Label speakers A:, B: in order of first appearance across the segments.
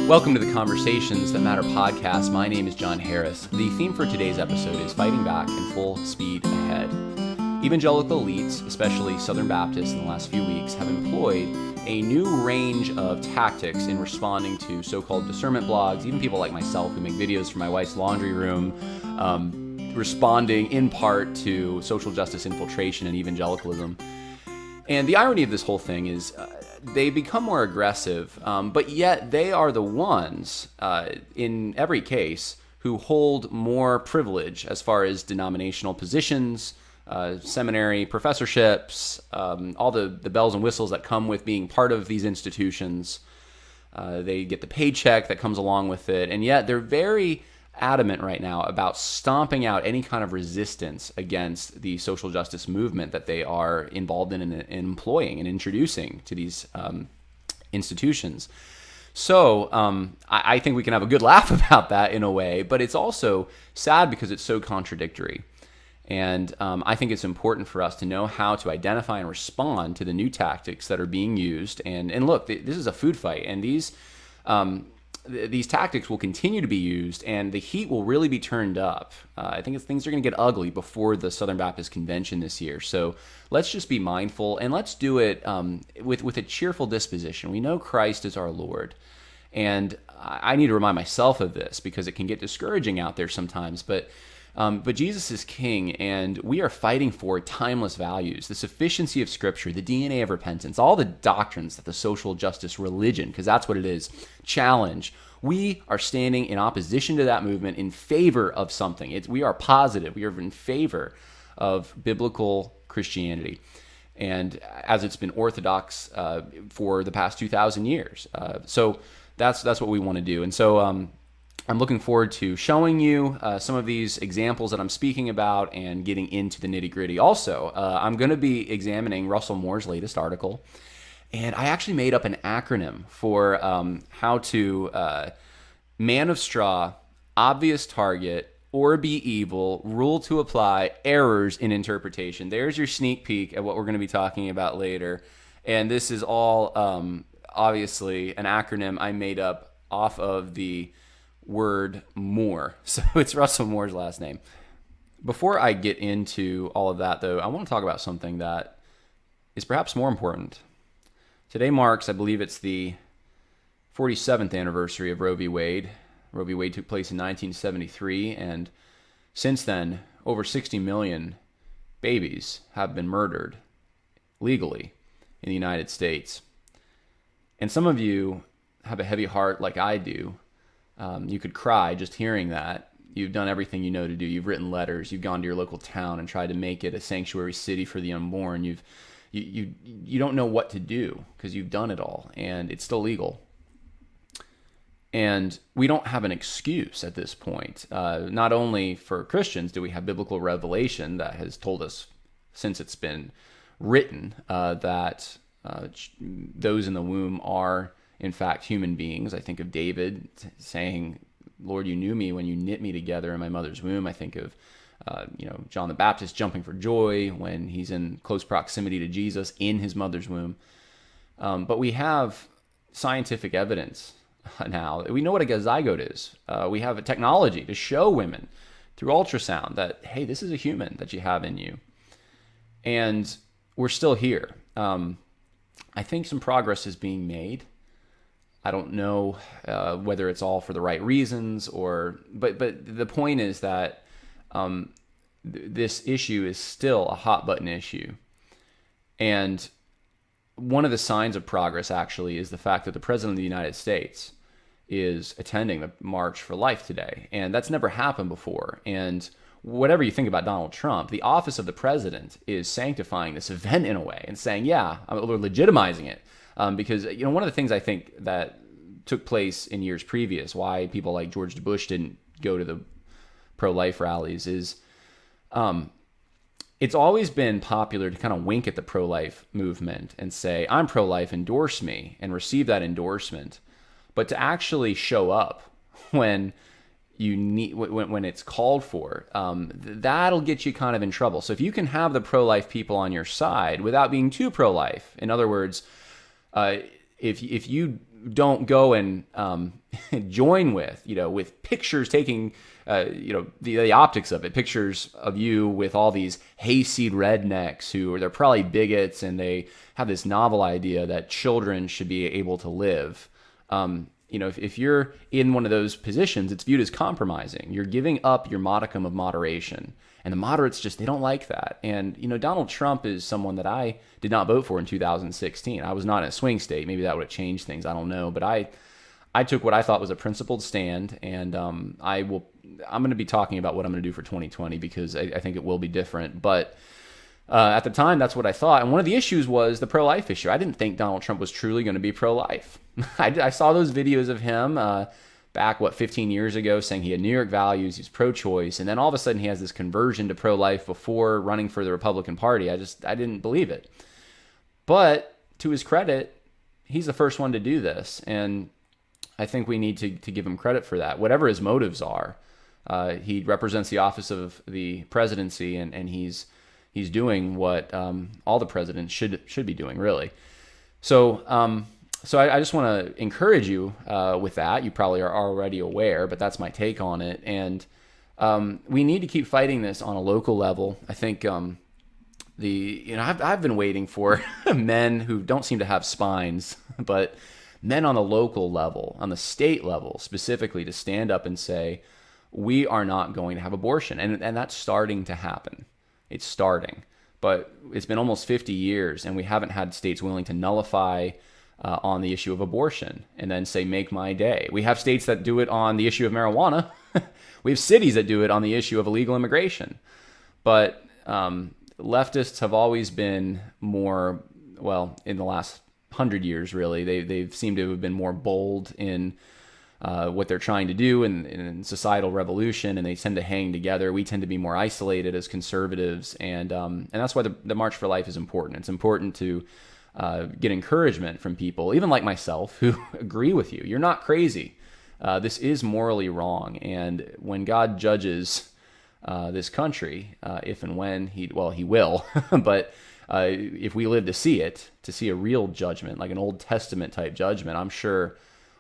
A: Welcome to the Conversations That Matter podcast. My name is John Harris. The theme for today's episode is fighting back and full speed ahead. Evangelical elites, especially Southern Baptists in the last few weeks, have employed a new range of tactics in responding to so-called discernment blogs, even people like myself who make videos for my wife's laundry room, responding in part to social justice infiltration and evangelicalism. And the irony of this whole thing is they become more aggressive, but yet they are the ones, in every case, who hold more privilege as far as denominational positions, seminary professorships, all the bells and whistles that come with being part of these institutions. They get the paycheck that comes along with it, and yet they're very adamant right now about stomping out any kind of resistance against the social justice movement that they are involved in and employing and introducing to these institutions. So I think we can have a good laugh about that in a way, but it's also sad because it's so contradictory. And I think it's important for us to know how to identify and respond to the new tactics that are being used. And look, this is a food fight, and these tactics will continue to be used, and the heat will really be turned up. I think things are going to get ugly before the Southern Baptist Convention this year. So let's just be mindful, and let's do it with a cheerful disposition. We know Christ is our Lord, and I need to remind myself of this because it can get discouraging out there sometimes. But Jesus is King, and we are fighting for timeless values, the sufficiency of Scripture, the DNA of repentance, all the doctrines that the social justice religion, because that's what it is, challenge. We are standing in opposition to that movement in favor of something. We are positive. We are in favor of biblical Christianity, and as it's been orthodox for the past 2,000 years. So that's what we want to do. And so I'm looking forward to showing you some of these examples that I'm speaking about and getting into the nitty-gritty. Also, I'm going to be examining Russell Moore's latest article, and I actually made up an acronym for how to man of straw, obvious target, or be evil, rule to apply, errors in interpretation. There's your sneak peek at what we're going to be talking about later. And this is all obviously an acronym I made up off of the word Moore. So it's Russell Moore's last name. Before I get into all of that, though, I want to talk about something that is perhaps more important. Today marks, I believe it's the 47th anniversary of Roe v. Wade. Roe v. Wade took place in 1973, and since then, over 60 million babies have been murdered legally in the United States. And some of you have a heavy heart like I do. You could cry just hearing that. You've done everything you know to do. You've written letters. You've gone to your local town and tried to make it a sanctuary city for the unborn. You don't know what to do because you've done it all, and it's still legal. And we don't have an excuse at this point. Not only for Christians do we have biblical revelation that has told us since it's been written that those in the womb are in fact human beings. I think of David saying, "Lord, you knew me when you knit me together in my mother's womb." I think of John the Baptist jumping for joy when he's in close proximity to Jesus in his mother's womb. But we have scientific evidence now. We know what a zygote is. We have a technology to show women through ultrasound that, hey, this is a human that you have in you. And we're still here. I think some progress is being made. I don't know whether it's all for the right reasons but the point is that this issue is still a hot button issue. And one of the signs of progress actually is the fact that the President of the United States is attending the March for Life today. And that's never happened before. And whatever you think about Donald Trump, the office of the president is sanctifying this event in a way and saying, yeah, we're legitimizing it. Because one of the things I think that took place in years previous, why people like George W. Bush didn't go to the pro-life rallies, is it's always been popular to kind of wink at the pro-life movement and say, I'm pro-life, endorse me, and receive that endorsement. But to actually show up when you need, when it's called for, that'll get you kind of in trouble. So if you can have the pro-life people on your side without being too pro-life, in other words, if you don't go and join with pictures taking, the optics of it, pictures of you with all these hayseed rednecks they're probably bigots and they have this novel idea that children should be able to live. If you're in one of those positions, it's viewed as compromising. You're giving up your modicum of moderation. And the moderates they don't like that. And, Donald Trump is someone that I did not vote for in 2016. I was not in a swing state. Maybe that would have changed things. I don't know. But I took what I thought was a principled stand. And I'm going to be talking about what I'm going to do for 2020 because I think it will be different. But at the time, that's what I thought. And one of the issues was the pro-life issue. I didn't think Donald Trump was truly going to be pro-life. I saw those videos of him back, 15 years ago, saying he had New York values, he's pro-choice, and then all of a sudden he has this conversion to pro-life before running for the Republican Party. I didn't believe it. But to his credit, he's the first one to do this, and I think we need to give him credit for that. Whatever his motives are, he represents the office of the presidency, and he's doing what all the presidents should be doing, really. So I just want to encourage you with that. You probably are already aware, but that's my take on it. And we need to keep fighting this on a local level. I think I've been waiting for men who don't seem to have spines, but men on the local level, on the state level specifically, to stand up and say, we are not going to have abortion. And that's starting to happen. It's starting. But it's been almost 50 years, and we haven't had states willing to nullify on the issue of abortion and then say, make my day. We have states that do it on the issue of marijuana. We have cities that do it on the issue of illegal immigration. But leftists have always been more, in the last 100 years, really, they've seemed to have been more bold in what they're trying to do in societal revolution, and they tend to hang together. We tend to be more isolated as conservatives, and that's why the March for Life is important. It's important to get encouragement from people, even like myself, who agree with you. You're not crazy. This is morally wrong. And when God judges this country, if and when he will, but if we live to see a real judgment, like an Old Testament type judgment, I'm sure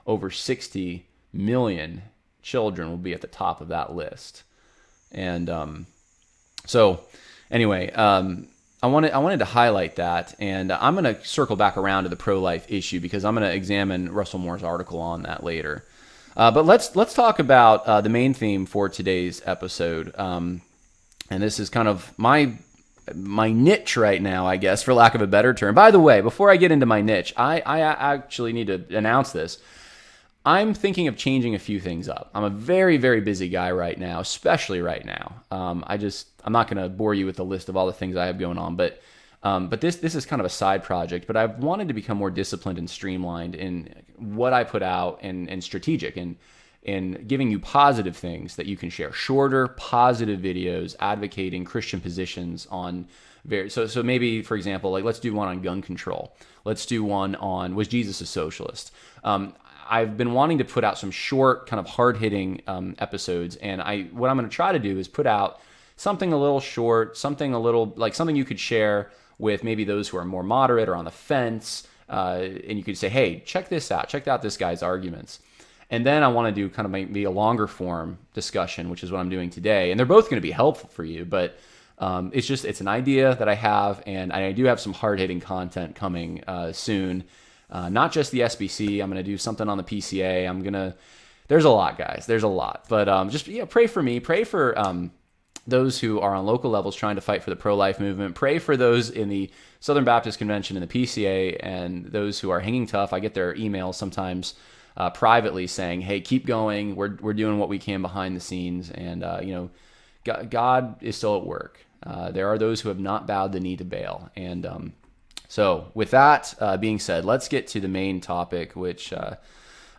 A: over 60 million children will be at the top of that list. And so anyway, I wanted to highlight that, and I'm going to circle back around to the pro-life issue because I'm going to examine Russell Moore's article on that later. But let's talk about the main theme for today's episode, and this is kind of my niche right now, I guess, for lack of a better term. By the way, before I get into my niche, I actually need to announce this. I'm thinking of changing a few things up. I'm a very, very busy guy right now, especially right now. I'm not going to bore you with the list of all the things I have going on, but this is kind of a side project. But I've wanted to become more disciplined and streamlined in what I put out and strategic and giving you positive things that you can share. Shorter, positive videos advocating Christian positions on so maybe, for example, like let's do one on gun control. Let's do one on was Jesus a socialist? I've been wanting to put out some short, kind of hard-hitting episodes, and what I'm going to try to do is put out something a little short, something you could share with maybe those who are more moderate or on the fence, and you could say, hey, check this out. Check out this guy's arguments. And then I want to do kind of maybe a longer form discussion, which is what I'm doing today. And they're both going to be helpful for you, but it's an idea that I have, and I do have some hard-hitting content coming soon. Not just the SBC. I'm going to do something on the PCA. There's a lot, guys. There's a lot. But pray for me. Pray for those who are on local levels trying to fight for the pro-life movement. Pray for those in the Southern Baptist Convention and the PCA and those who are hanging tough. I get their emails sometimes privately saying, hey, keep going. We're doing what we can behind the scenes. And, God is still at work. There are those who have not bowed the knee to Baal. And so with that being said, let's get to the main topic, which I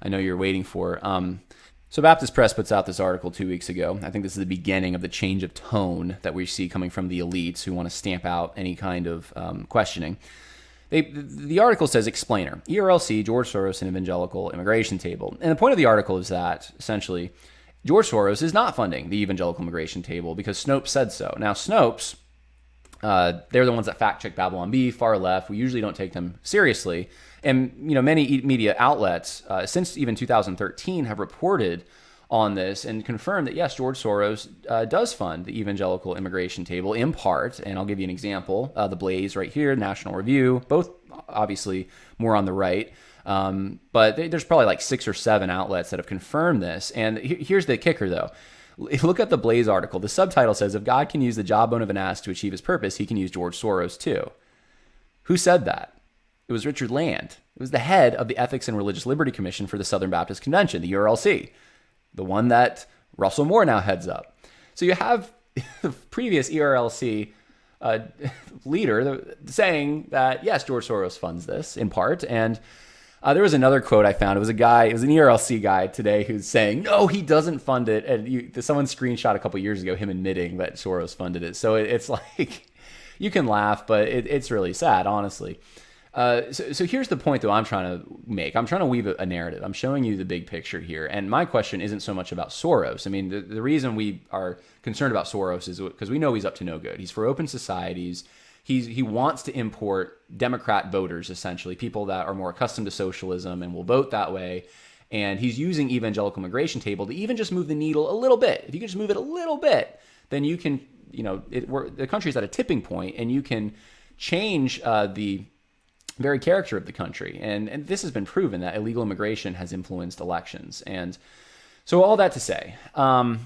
A: know you're waiting for. So Baptist Press puts out this article 2 weeks ago. I think this is the beginning of the change of tone that we see coming from the elites who want to stamp out any kind of questioning. The article says, Explainer, ERLC, George Soros, and Evangelical Immigration Table. And the point of the article is that, essentially, George Soros is not funding the Evangelical Immigration Table because Snopes said so. Now, Snopes, they're the ones that fact-check Babylon Bee, far left. We usually don't take them seriously. And many media outlets since even 2013 have reported on this and confirmed that yes, George Soros does fund the evangelical immigration table in part. And I'll give you an example: the Blaze right here, National Review, both obviously more on the right. But there's probably like 6 or 7 outlets that have confirmed this. And here's the kicker, though. Look at the Blaze article. The subtitle says, "If God can use the jawbone of an ass to achieve his purpose, he can use George Soros too." Who said that? It was Richard Land. It was the head of the Ethics and Religious Liberty Commission for the Southern Baptist Convention, the URLC, the one that Russell Moore now heads up. So you have the previous ERLC leader saying that, yes, George Soros funds this in part. And there was another quote I found. It was an ERLC guy today who's saying, no, he doesn't fund it. And someone screenshot a couple years ago him admitting that Soros funded it. So it's like, you can laugh, but it's really sad, honestly. So here's the point, though, I'm trying to make. I'm trying to weave a narrative. I'm showing you the big picture here. And my question isn't so much about Soros. I mean, the reason we are concerned about Soros is because we know he's up to no good. He's for open societies. He wants to import Democrat voters, essentially, people that are more accustomed to socialism and will vote that way. And he's using evangelical immigration table to even just move the needle a little bit. If you can just move it a little bit, then you can, the country's at a tipping point, and you can change the very character of the country. And this has been proven that illegal immigration has influenced elections. And so all that to say, I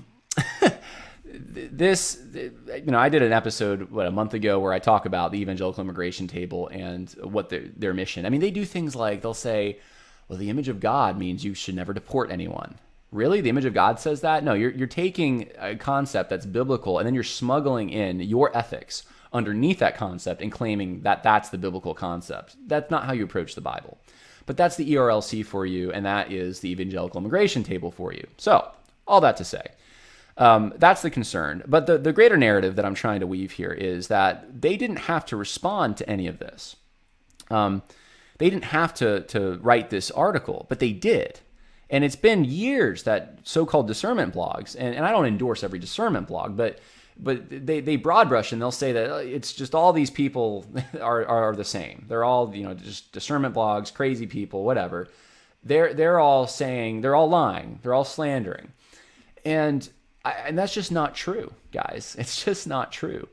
A: did an episode, a month ago where I talk about the evangelical immigration table and what their mission. I mean, they do things like they'll say, well, the image of God means you should never deport anyone. Really? The image of God says that? No, you're taking a concept that's biblical and then you're smuggling in your ethics underneath that concept and claiming that that's the biblical concept. That's not how you approach the Bible. But that's the ERLC for you, and that is the evangelical immigration table for you. So, all that to say, that's the concern. But the greater narrative that I'm trying to weave here is that they didn't have to respond to any of this. They didn't have to write this article, but they did. And it's been years that so-called discernment blogs, and I don't endorse every discernment blog, but they broad brush and they'll say that it's just all these people are the same. They're all, just discernment blogs, crazy people, whatever. They're all saying, they're all lying, they're all slandering. And that's just not true, guys. It's just not true.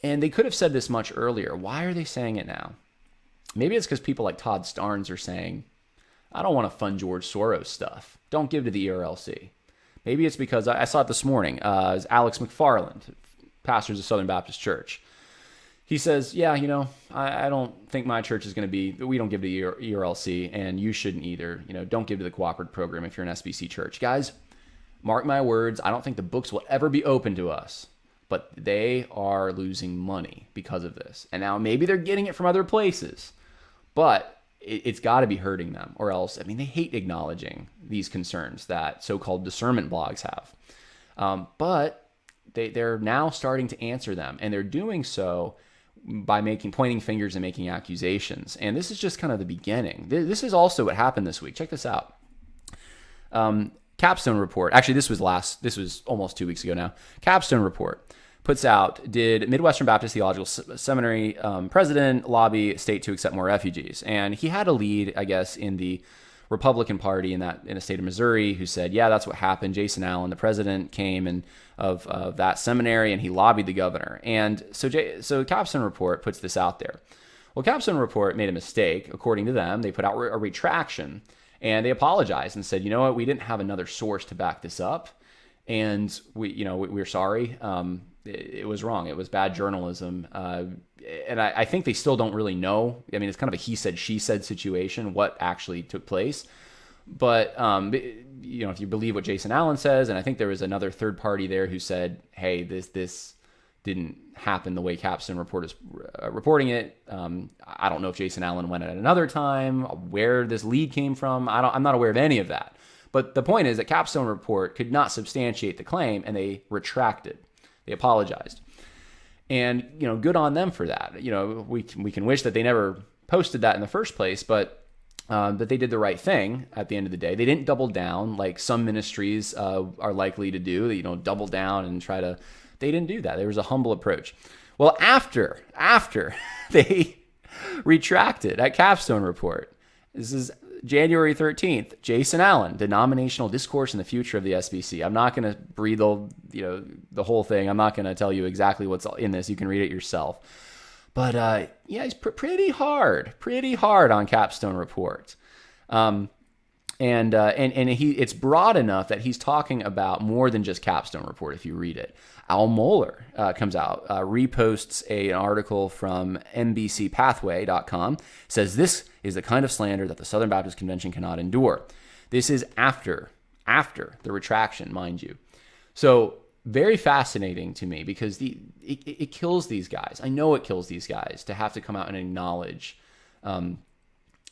A: And they could have said this much earlier. Why are they saying it now? Maybe it's because people like Todd Starnes are saying, I don't want to fund George Soros stuff. Don't give to the ERLC. Maybe it's because I saw it this morning. Alex McFarland, pastor of Southern Baptist Church. He says, yeah, I don't think my church is going to be, we don't give to ERLC, and you shouldn't either. Don't give to the cooperative program if you're an SBC church. Guys, mark my words, I don't think the books will ever be open to us, but they are losing money because of this. And now maybe they're getting it from other places, but it's got to be hurting them, or else, they hate acknowledging these concerns that so-called discernment blogs have. But they're now starting to answer them, and they're doing so by pointing fingers and making accusations. And this is just kind of the beginning. This is also what happened this week. Check this out. Capstone Report. Actually, this was almost 2 weeks ago now. Capstone Report puts out, did Midwestern Baptist Theological Seminary president lobby state to accept more refugees? And he had a lead, I guess, in the Republican Party in the state of Missouri, who said, yeah, that's what happened. Jason Allen, the president, came of that seminary, and he lobbied the governor. And so Capstone Report puts this out there. Well, Capstone Report made a mistake. According to them, they put out a retraction, and they apologized and said, you know what, we didn't have another source to back this up, and we're sorry. It was wrong. It was bad journalism. And I think they still don't really know. It's kind of a he said, she said situation, what actually took place. But, if you believe what Jason Allen says, and I think there was another third party there who said, hey, this didn't happen the way Capstone Report is reporting it. I don't know if Jason Allen went at another time, where this lead came from. I'm not aware of any of that. But the point is that Capstone Report could not substantiate the claim, and they retracted. They apologized. And, good on them for that. We can wish that they never posted that in the first place, but that they did the right thing at the end of the day. They didn't double down like some ministries are likely to do, double down and try to. They didn't do that. There was a humble approach. Well, after they retracted at Capstone Report, This is January 13th. Jason Allen, Denominational Discourse in the Future of the SBC. I'm not going to read the whole thing. I'm not going to tell you exactly what's in this. You can read it yourself. But yeah, he's pretty hard on Capstone Report. And it's broad enough that he's talking about more than just Capstone Report if you read it. Al Mohler comes out, reposts an article from NBCpathway.com, says this is the kind of slander that the Southern Baptist Convention cannot endure. This is after the retraction, mind you. So very fascinating to me because it kills these guys. I know it kills these guys to have to come out and acknowledge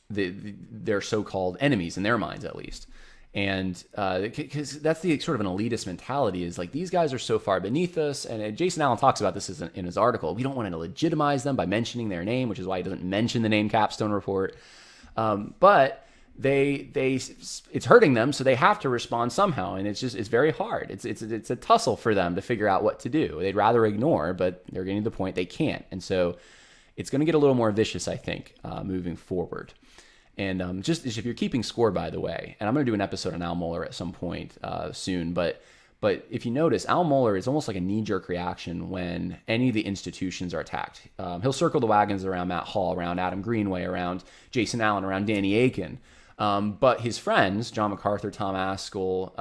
A: their so-called enemies in their minds, at least. And because that's the sort of an elitist mentality is like, these guys are so far beneath us. And Jason Allen talks about this in his article. We don't want to legitimize them by mentioning their name, which is why he doesn't mention the name Capstone Report. But it's hurting them, so they have to respond somehow. And it's very hard. It's a tussle for them to figure out what to do. They'd rather ignore, but they're getting to the point they can't. And so it's going to get a little more vicious, I think, moving forward. And just if you're keeping score, by the way, and I'm going to do an episode on Al Mohler at some point soon, but if you notice, Al Mohler is almost like a knee-jerk reaction when any of the institutions are attacked. He'll circle the wagons around Matt Hall, around Adam Greenway, around Jason Allen, around Danny Aiken. But his friends, John MacArthur, Tom Askell,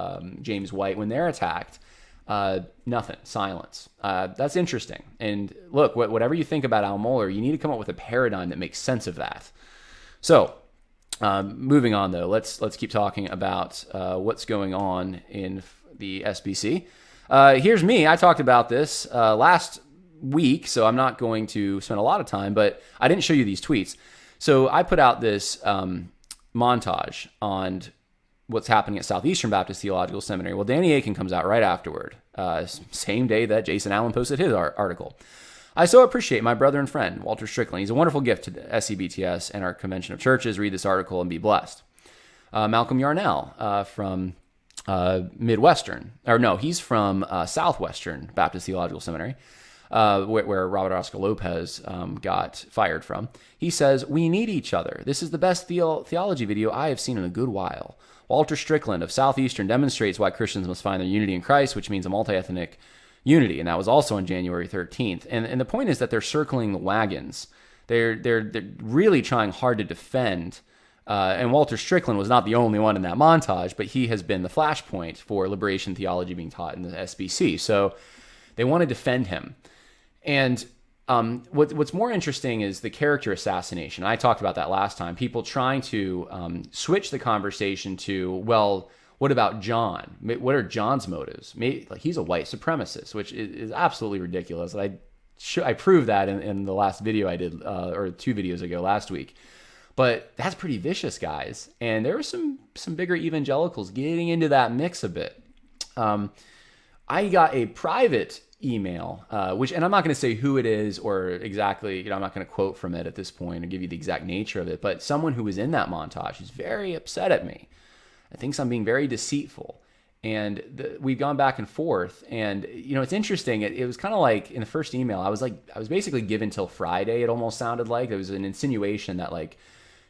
A: James White, when they're attacked, nothing, silence. That's interesting. And look, whatever you think about Al Mohler, you need to come up with a paradigm that makes sense of that. So, moving on, though, let's keep talking about what's going on in the SBC. Here's me. I talked about this last week, so I'm not going to spend a lot of time, but I didn't show you these tweets. So I put out this montage on what's happening at Southeastern Baptist Theological Seminary. Well, Danny Aiken comes out right afterward, same day that Jason Allen posted his article. I so appreciate my brother and friend, Walter Strickland. He's a wonderful gift to the SCBTS and our Convention of Churches. Read this article and be blessed. Malcolm Yarnell from Midwestern. Or no, he's from Southwestern Baptist Theological Seminary, where Robert Oscar Lopez got fired from. He says, "We need each other. This is the best theology video I have seen in a good while. Walter Strickland of Southeastern demonstrates why Christians must find their unity in Christ, which means a multi-ethnic unity," and that was also on January 13th. And the point is that they're circling the wagons. They're really trying hard to defend. And Walter Strickland was not the only one in that montage, but he has been the flashpoint for liberation theology being taught in the SBC. So they want to defend him. And what's more interesting is the character assassination. I talked about that last time. People trying to switch the conversation to, well, what about John? What are John's motives? Maybe, like, he's a white supremacist, which is absolutely ridiculous. I proved that in the last video I did, or 2 videos ago last week. But that's pretty vicious, guys. And there were some bigger evangelicals getting into that mix a bit. I got a private email, and I'm not going to say who it is or exactly, I'm not going to quote from it at this point or give you the exact nature of it, but someone who was in that montage is very upset at me. I think I'm being very deceitful. And we've gone back and forth. And, it's interesting. It was kind of like in the first email, I was basically given till Friday. It almost sounded like there was an insinuation that,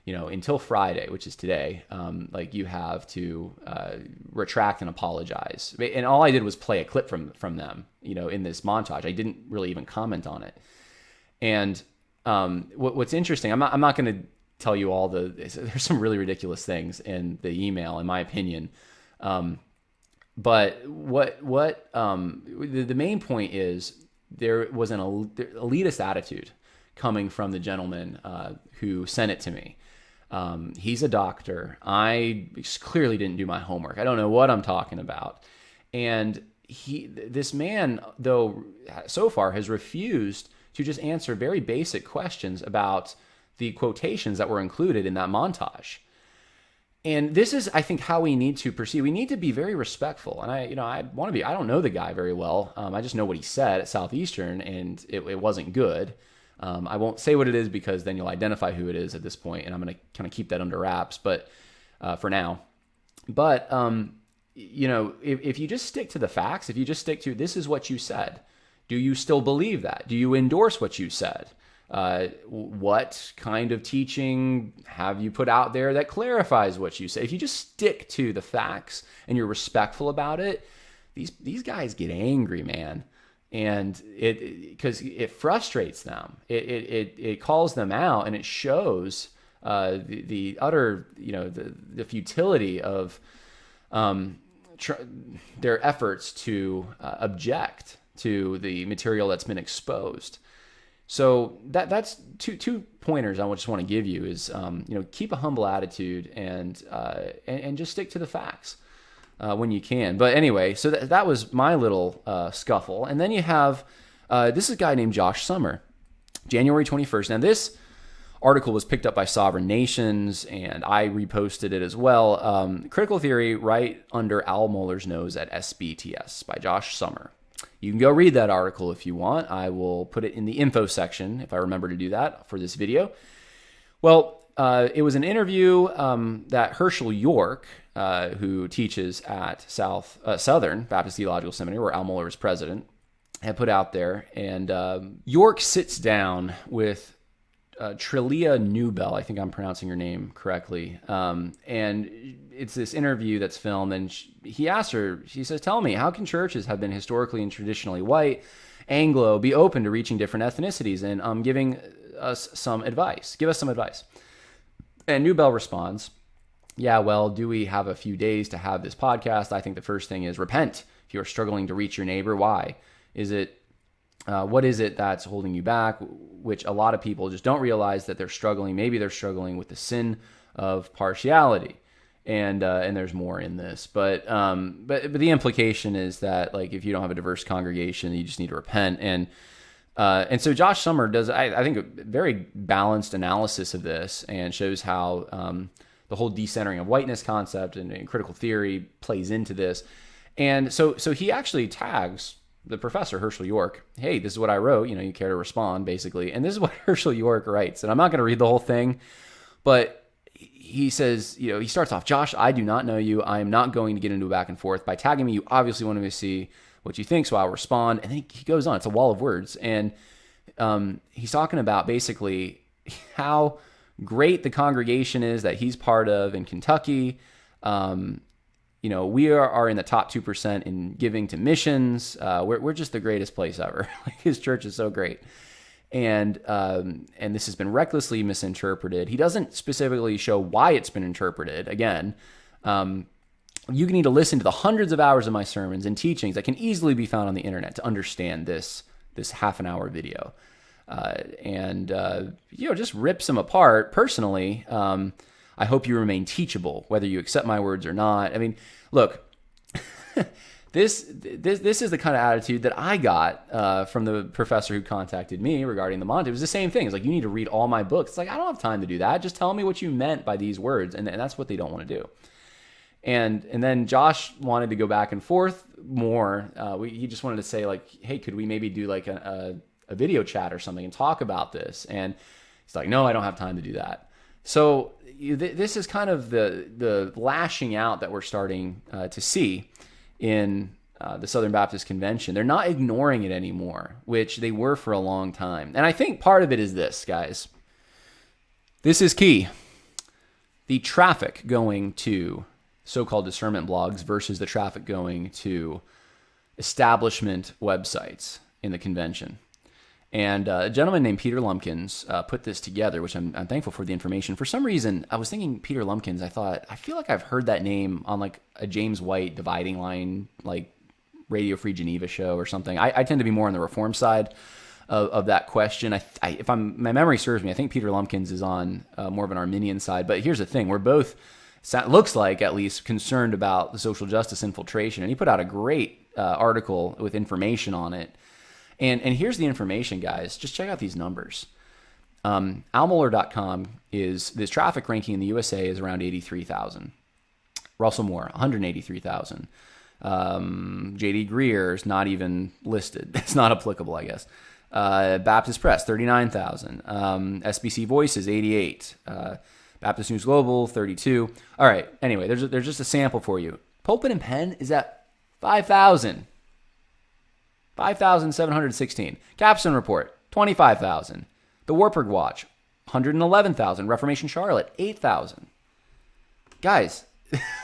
A: until Friday, which is today, you have to retract and apologize. And all I did was play a clip from them, in this montage. I didn't really even comment on it. And what's interesting, I'm not going to tell you all there's some really ridiculous things in the email, in my opinion. But the main point is there was an elitist attitude coming from the gentleman who sent it to me. He's a doctor. I clearly didn't do my homework. I don't know what I'm talking about. And this man, though, so far has refused to just answer very basic questions about the quotations that were included in that montage. And this is, I think, how we need to proceed. We need to be very respectful. And I want to be, I don't know the guy very well. I just know what he said at Southeastern, and it wasn't good. I won't say what it is because then you'll identify who it is at this point, and I'm going to kind of keep that under wraps, but for now. But, if you just stick to the facts, if you just stick to, this is what you said, do you still believe that? Do you endorse what you said? What kind of teaching have you put out there that clarifies what you say? If you just stick to the facts and you're respectful about it, these guys get angry, man. And because it frustrates them, it calls them out, and it shows the utter, the futility of their efforts to object to the material that's been exposed. So that's two pointers I just want to give you is, keep a humble attitude and just stick to the facts when you can. But anyway, so that was my little scuffle. And then you have, this is a guy named Josh Summer, January 21st. Now this article was picked up by Sovereign Nations, and I reposted it as well. Critical Theory right under Al Mohler's nose at SBTS by Josh Summer. You can go read that article if you want. I will put it in the info section if I remember to do that for this video. Well, it was an interview that Herschel York, who teaches at Southern Baptist Theological Seminary, where Al Mohler is president, had put out there. And York sits down with Trillia Newbell, I think I'm pronouncing her name correctly, and it's this interview that's filmed, and he asks her, she says, tell me, how can churches have been historically and traditionally white, Anglo, be open to reaching different ethnicities and giving us some advice? Give us some advice. And Newbell responds, yeah, well, do we have a few days to have this podcast? I think the first thing is repent. If you're struggling to reach your neighbor, why? What is it that's holding you back? Which a lot of people just don't realize that they're struggling. Maybe they're struggling with the sin of partiality, and there's more in this. But the implication is that, like, if you don't have a diverse congregation, you just need to repent. And so Josh Summer does, I think, a very balanced analysis of this, and shows how the whole decentering of whiteness concept and critical theory plays into this. And so he actually tags the professor, Herschel York. Hey, this is what I wrote. You care to respond, basically. And this is what Herschel York writes. And I'm not going to read the whole thing, but he says, he starts off, Josh, I do not know you. I am not going to get into a back and forth. By tagging me, you obviously want me to see what you think, so I'll respond. And then he goes on. It's a wall of words. And he's talking about basically how great the congregation is that he's part of in Kentucky. We are in the top 2% in giving to missions. We're just the greatest place ever. His church is so great. And this has been recklessly misinterpreted. He doesn't specifically show why it's been interpreted. Again, you need to listen to the hundreds of hours of my sermons and teachings that can easily be found on the internet to understand this half an hour video. Just rips them apart. Personally, I hope you remain teachable, whether you accept my words or not. I mean, look, this is the kind of attitude that I got from the professor who contacted me regarding the Monte. It was the same thing. It's like, you need to read all my books. It's like, I don't have time to do that. Just tell me what you meant by these words. And that's what they don't want to do. And then Josh wanted to go back and forth more. He just wanted to say, like, hey, could we maybe do like a video chat or something and talk about this? And he's like, no, I don't have time to do that. So this is kind of the lashing out that we're starting to see in the Southern Baptist Convention. They're not ignoring it anymore, which they were for a long time. And I think part of it is this, guys. This is key. The traffic going to so-called discernment blogs versus the traffic going to establishment websites in the convention. And a gentleman named Peter Lumpkins put this together, which I'm thankful for the information. For some reason, I was thinking Peter Lumpkins. I feel like I've heard that name on like a James White dividing line, like Radio Free Geneva show or something. I tend to be more on the Reform side of that question. If my memory serves me, I think Peter Lumpkins is on more of an Arminian side. But here's the thing: we're both, looks like at least, concerned about the social justice infiltration. And he put out a great article with information on it. And here's the information, guys. Just check out these numbers. Almohler.com is, this traffic ranking in the USA is around 83,000. Russell Moore, 183,000. J.D. Greer is not even listed. It's not applicable, I guess. Baptist Press, 39,000. SBC Voices, 88. Baptist News Global, 32. All right. Anyway, there's just a sample for you. Pulpit and Pen is at 5,000. 5,716. Capstone Report, 25,000. The Warburg Watch, 111,000. Reformation Charlotte, 8,000. Guys,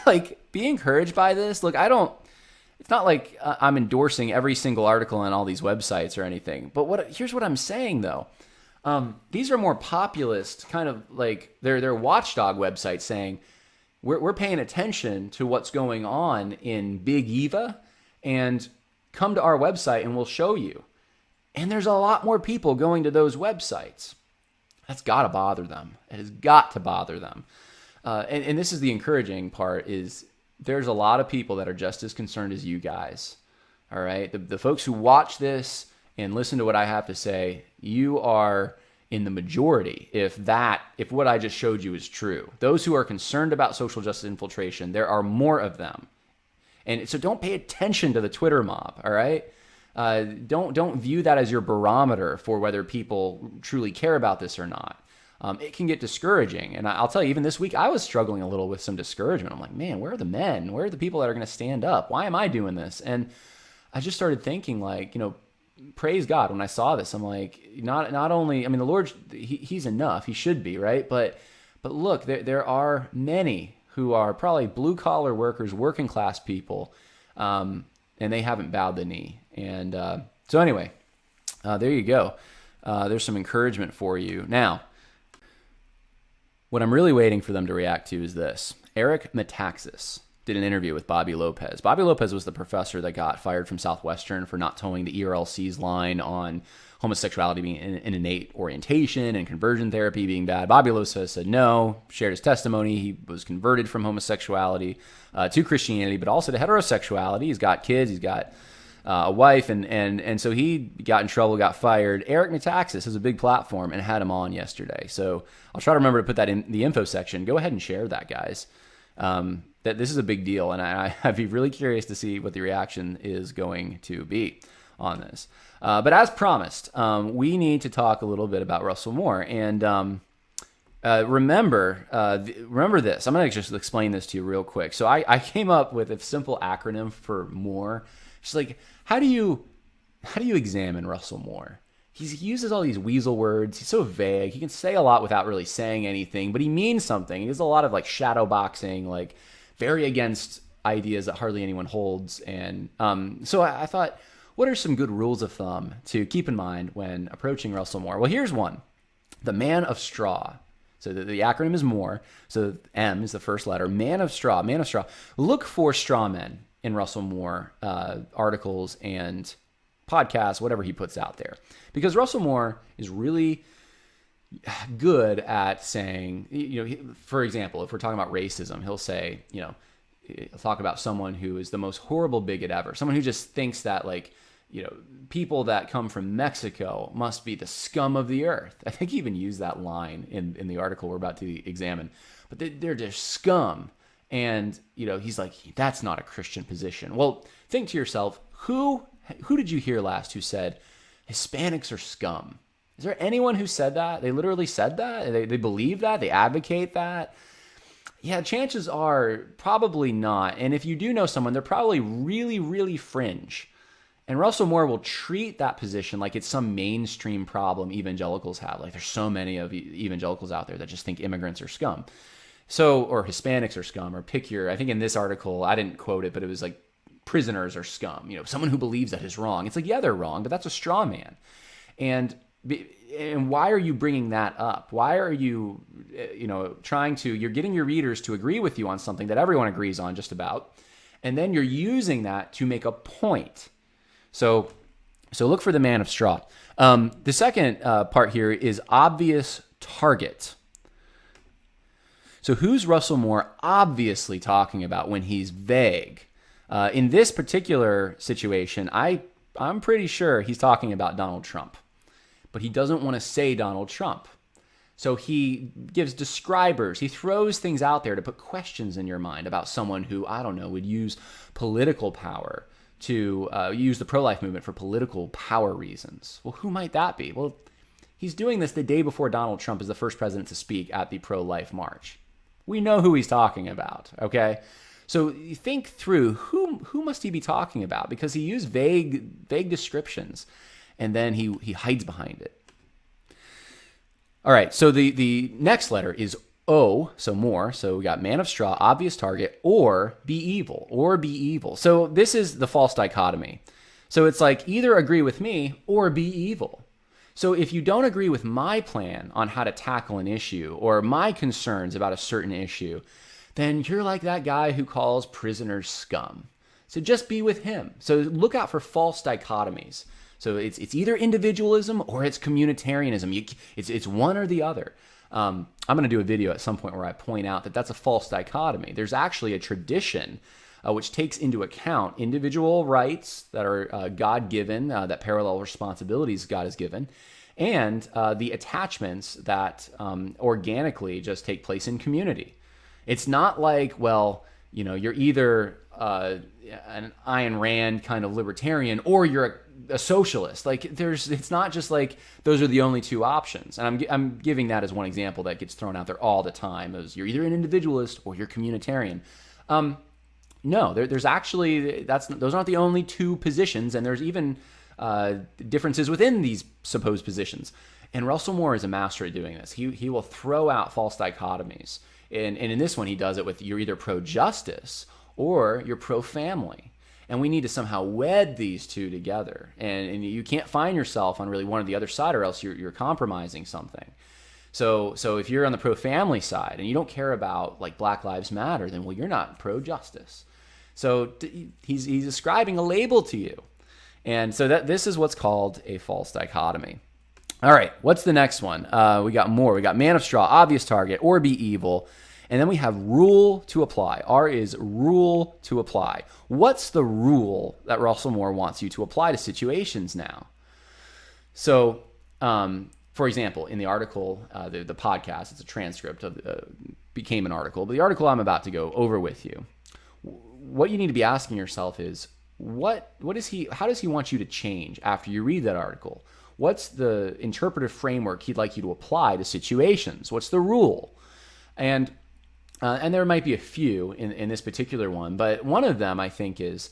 A: like, be encouraged by this. Look, it's not like I'm endorsing every single article on all these websites or anything. But here's what I'm saying, though. These are more populist, kind of like they're watchdog websites saying, we're paying attention to what's going on in Big Eva, and come to our website and we'll show you. And there's a lot more people going to those websites. That's got to bother them. It has got to bother them. And this is the encouraging part, is there's a lot of people that are just as concerned as you guys. All right? The folks who watch this and listen to what I have to say, you are in the majority if what I just showed you is true. Those who are concerned about social justice infiltration, there are more of them. And so don't pay attention to the Twitter mob, all right? Don't view that as your barometer for whether people truly care about this or not. It can get discouraging. And I'll tell you, even this week, I was struggling a little with some discouragement. I'm like, man, where are the men? Where are the people that are going to stand up? Why am I doing this? And I just started thinking, like, praise God. When I saw this, I'm like, not only, I mean, the Lord, he's enough. He should be, right? But look, there are many who are probably blue collar workers, working class people, and they haven't bowed the knee. And so anyway, there you go. There's some encouragement for you. Now, what I'm really waiting for them to react to is this. Eric Metaxas did an interview with Bobby Lopez. Bobby Lopez was the professor that got fired from Southwestern for not towing the ERLC's line on homosexuality being an innate orientation and conversion therapy being bad. Bobby Lopez said no, shared his testimony. He was converted from homosexuality to Christianity, but also to heterosexuality. He's got kids. He's got a wife, and so he got in trouble, got fired. Eric Metaxas has a big platform and had him on yesterday. So I'll try to remember to put that in the info section. Go ahead and share that, guys. That this is a big deal, and I'd be really curious to see what the reaction is going to be on this. But as promised, we need to talk a little bit about Russell Moore. And remember this. I'm going to just explain this to you real quick. So I came up with a simple acronym for Moore. Just like, how do you examine Russell Moore? He uses all these weasel words. He's so vague. He can say a lot without really saying anything, but he means something. He does a lot of like shadow boxing, like very against ideas that hardly anyone holds. And so I thought, what are some good rules of thumb to keep in mind when approaching Russell Moore? Well, here's one. The man of straw. So the acronym is Moore. So M is the first letter. Man of straw. Man of straw. Look for straw men in Russell Moore articles and podcasts, whatever he puts out there. Because Russell Moore is really good at saying, for example, if we're talking about racism, he'll say, he'll talk about someone who is the most horrible bigot ever. Someone who just thinks that, like, people that come from Mexico must be the scum of the earth. I think he even used that line in the article we're about to examine. But they're just scum. And, he's like, that's not a Christian position. Well, think to yourself, who did you hear last who said Hispanics are scum? Is there anyone who said that? They literally said that? They believe that? They advocate that? Yeah, chances are probably not. And if you do know someone, they're probably really, really fringe. And Russell Moore will treat that position like it's some mainstream problem evangelicals have. Like, there's so many of evangelicals out there that just think immigrants are scum. So, or Hispanics are scum, or I think in this article, I didn't quote it, but it was like, prisoners are scum. Someone who believes that is wrong. It's like, yeah, they're wrong, but that's a straw man. And why are you bringing that up? Why are you, you're getting your readers to agree with you on something that everyone agrees on just about, and then you're using that to make a point. So look for the man of straw. The second part here is obvious target. So who's Russell Moore obviously talking about when he's vague? In this particular situation, I'm pretty sure he's talking about Donald Trump, but he doesn't want to say Donald Trump. So he gives describers. He throws things out there to put questions in your mind about someone who, I don't know, would use political power to use the pro-life movement for political power reasons. Well, who might that be? Well, he's doing this the day before Donald Trump is the first president to speak at the pro-life march. We know who he's talking about, okay? So you think through, who must he be talking about? Because he used vague descriptions, and then he hides behind it. All right, so the next letter is O, so more. So we got man of straw, obvious target, or be evil, or be evil. So this is the false dichotomy. So it's like either agree with me or be evil. So if you don't agree with my plan on how to tackle an issue or my concerns about a certain issue, then you're like that guy who calls prisoners scum. So just be with him. So look out for false dichotomies. So it's either individualism or it's communitarianism. It's one or the other. I'm going to do a video at some point where I point out that that's a false dichotomy. There's actually a tradition which takes into account individual rights that are God-given, that parallel responsibilities God has given, and the attachments that organically just take place in community. It's not like, well, you're either an Ayn Rand kind of libertarian or you're a socialist. Like it's not just like those are the only two options. And I'm giving that as one example that gets thrown out there all the time, as you're either an individualist or you're communitarian. No, there's actually those aren't the only two positions, and there's even differences within these supposed positions. And Russell Moore is a master at doing this. He will throw out false dichotomies, and in this one he does it with you're either pro-justice or you're pro-family, and we need to somehow wed these two together. And you can't find yourself on really one or the other side, or else you're compromising something. So if you're on the pro-family side and you don't care about like Black Lives Matter, then you're not pro-justice. So he's ascribing a label to you. And so this is what's called a false dichotomy. All right, what's the next one? We got more. We got man of straw, obvious target, or be evil. And then we have rule to apply. R is rule to apply. What's the rule that Russell Moore wants you to apply to situations now? So, for example, in the article, the podcast, it's a transcript of became an article, but the article I'm about to go over with you, what you need to be asking yourself is, how does he want you to change after you read that article? What's the interpretive framework he'd like you to apply to situations? What's the rule? And there might be a few in this particular one, but one of them I think is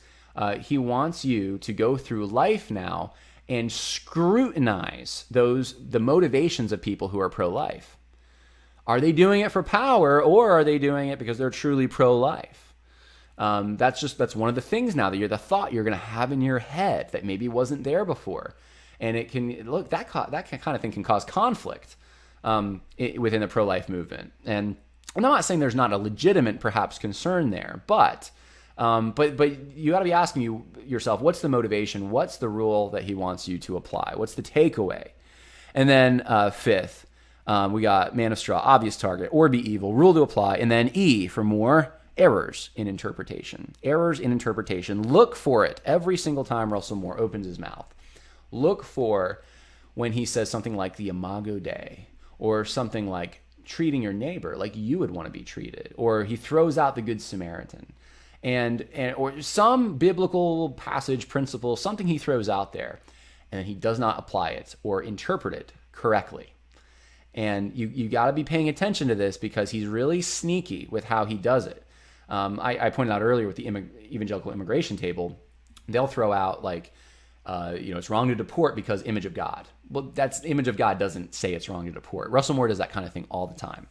A: he wants you to go through life now and scrutinize the motivations of people who are pro-life. Are they doing it for power, or are they doing it because they're truly pro-life? That's one of the things now that the thought you're going to have in your head that maybe wasn't there before, and it can look that kind of thing can cause conflict within the pro-life movement. And I'm not saying there's not a legitimate perhaps concern there, but you got to be asking yourself, what's the motivation? What's the rule that he wants you to apply? What's the takeaway? And then fifth, we got man of straw, obvious target, or be evil, rule to apply. And then E for more, errors in interpretation. Errors in interpretation. Look for it every single time Russell Moore opens his mouth. Look for when he says something like the Imago Dei, or something like treating your neighbor like you would want to be treated, or he throws out the Good Samaritan, or some biblical passage, principle, something he throws out there, and he does not apply it or interpret it correctly. And you got to be paying attention to this, because he's really sneaky with how he does it. I pointed out earlier with the evangelical immigration table, they'll throw out like, it's wrong to deport because image of God. Well, that's image of God doesn't say it's wrong to deport. Russell Moore does that kind of thing all the time.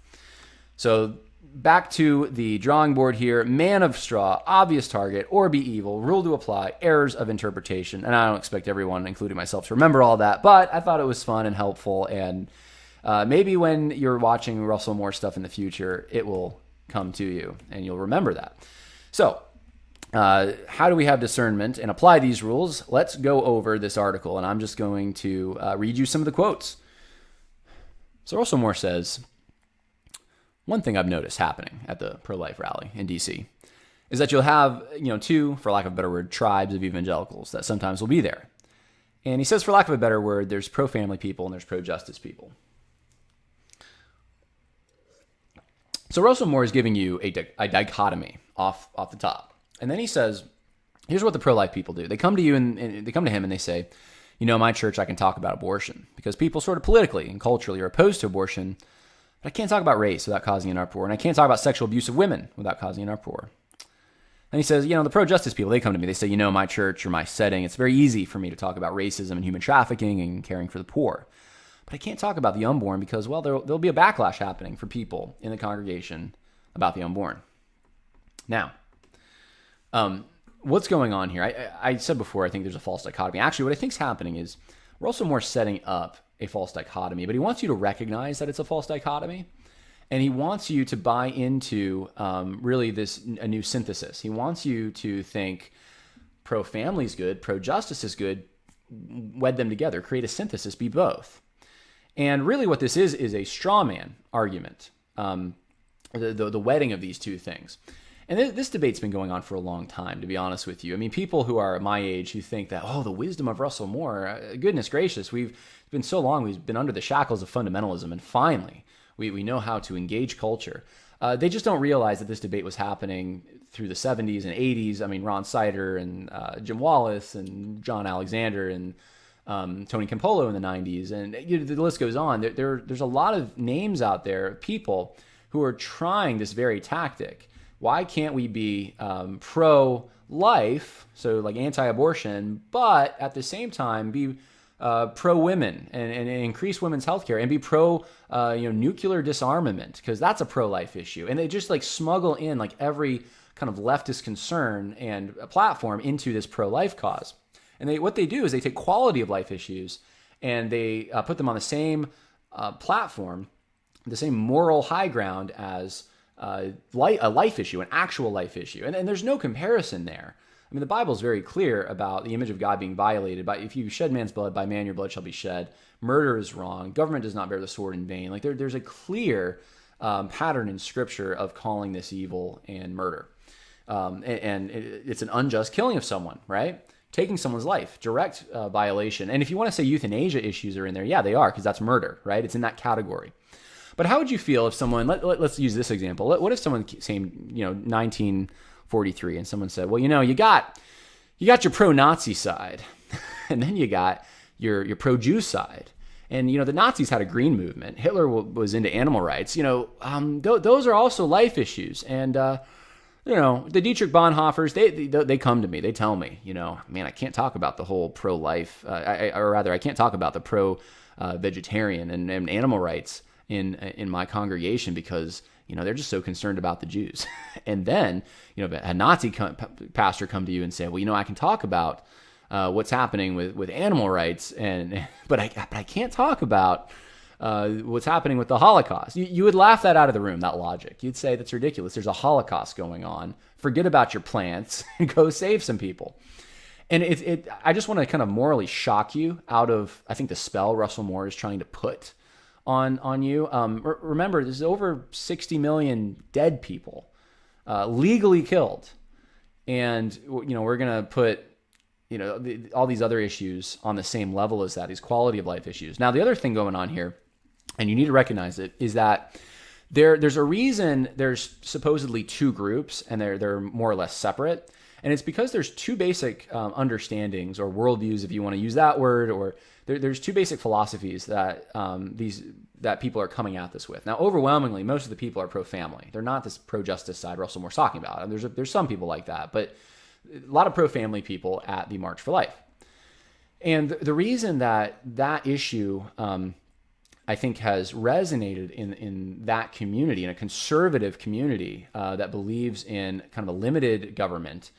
A: So back to the drawing board here, man of straw, obvious target, or be evil, rule to apply, errors of interpretation. And I don't expect everyone, including myself, to remember all that, but I thought it was fun and helpful. And maybe when you're watching Russell Moore stuff in the future, it will come to you and you'll remember that. So how do we have discernment and apply these rules? Let's go over this article, and I'm just going to read you some of the quotes. So Russell Moore says, one thing I've noticed happening at the pro-life rally in D.C. is that you'll have, two, for lack of a better word, tribes of evangelicals that sometimes will be there. And he says, for lack of a better word, there's pro-family people and there's pro-justice people. So Russell Moore is giving you a dichotomy off the top. And then he says, here's what the pro-life people do. They come to you and they come to him and they say, my church, I can talk about abortion because people sort of politically and culturally are opposed to abortion, but I can't talk about race without causing an uproar. And I can't talk about sexual abuse of women without causing an uproar. And he says, the pro-justice people, they come to me. They say, my church or my setting, it's very easy for me to talk about racism and human trafficking and caring for the poor. but I can't talk about the unborn because, well, there'll be a backlash happening for people in the congregation about the unborn. Now, what's going on here? I said before, I think there's a false dichotomy. Actually, what I think is happening is we're also more setting up a false dichotomy, but he wants you to recognize that it's a false dichotomy. And he wants you to buy into really a new synthesis. He wants you to think pro-family is good, pro-justice is good, wed them together, create a synthesis, be both. And really what this is a straw man argument, the wedding of these two things. And this debate's been going on for a long time, to be honest with you. I mean, people who are my age who think that, the wisdom of Russell Moore, goodness gracious, it's been so long, we've been under the shackles of fundamentalism, and finally, we know how to engage culture. They just don't realize that this debate was happening through the 70s and 80s. I mean, Ron Sider and Jim Wallace and John Alexander and Tony Campolo in the 90s. And the list goes on. There's a lot of names out there, people who are trying this very tactic. Why can't we be pro-life, so like anti-abortion, but at the same time be pro-women and increase women's healthcare and be pro-nuclear disarmament, because that's a pro-life issue. And they just like smuggle in like every kind of leftist concern and platform into this pro-life cause. And what they do is they take quality of life issues and they put them on the same platform, the same moral high ground as a life issue, an actual life issue. And there's no comparison there. I mean, the Bible is very clear about the image of God being violated. If you shed man's blood, by man your blood shall be shed. Murder is wrong. Government does not bear the sword in vain. Like there's a clear pattern in Scripture of calling this evil and murder. And it's an unjust killing of someone, right? Taking someone's life, direct violation. And if you want to say euthanasia issues are in there, yeah, they are, because that's murder, right? It's in that category. But how would you feel if someone, let's use this example. What if someone came, 1943, and someone said, well, you got your pro-Nazi side, and then you got your pro-Jew side. And, the Nazis had a green movement. Hitler was into animal rights. Those are also life issues. And, the Dietrich Bonhoeffers, they come to me. They tell me, man, I can't talk about the whole pro-life, I can't talk about the pro-vegetarian and animal rights in my congregation because, they're just so concerned about the Jews. And then, a Nazi pastor come to you and say, well, I can talk about what's happening with animal rights, but I can't talk about what's happening with the Holocaust. You would laugh that out of the room, that logic. You'd say that's ridiculous. There's a Holocaust going on. Forget about your plants and go save some people. And I just want to kind of morally shock you out of, I think, the spell Russell Moore is trying to put on you. Remember, there's over 60 million dead people legally killed. And, we're going to put, all these other issues on the same level as that, these quality of life issues. Now, the other thing going on here, and you need to recognize it, is that there's a reason there's supposedly two groups and they're more or less separate. And it's because there's two basic understandings or worldviews, if you want to use that word, or there's two basic philosophies that that people are coming at this with. Now, overwhelmingly, most of the people are pro-family. They're not this pro-justice side Russell Moore's talking about. And there's some people like that, but a lot of pro-family people at the March for Life. And the reason that issue, I think, has resonated in that community, in a conservative community that believes in kind of a limited government,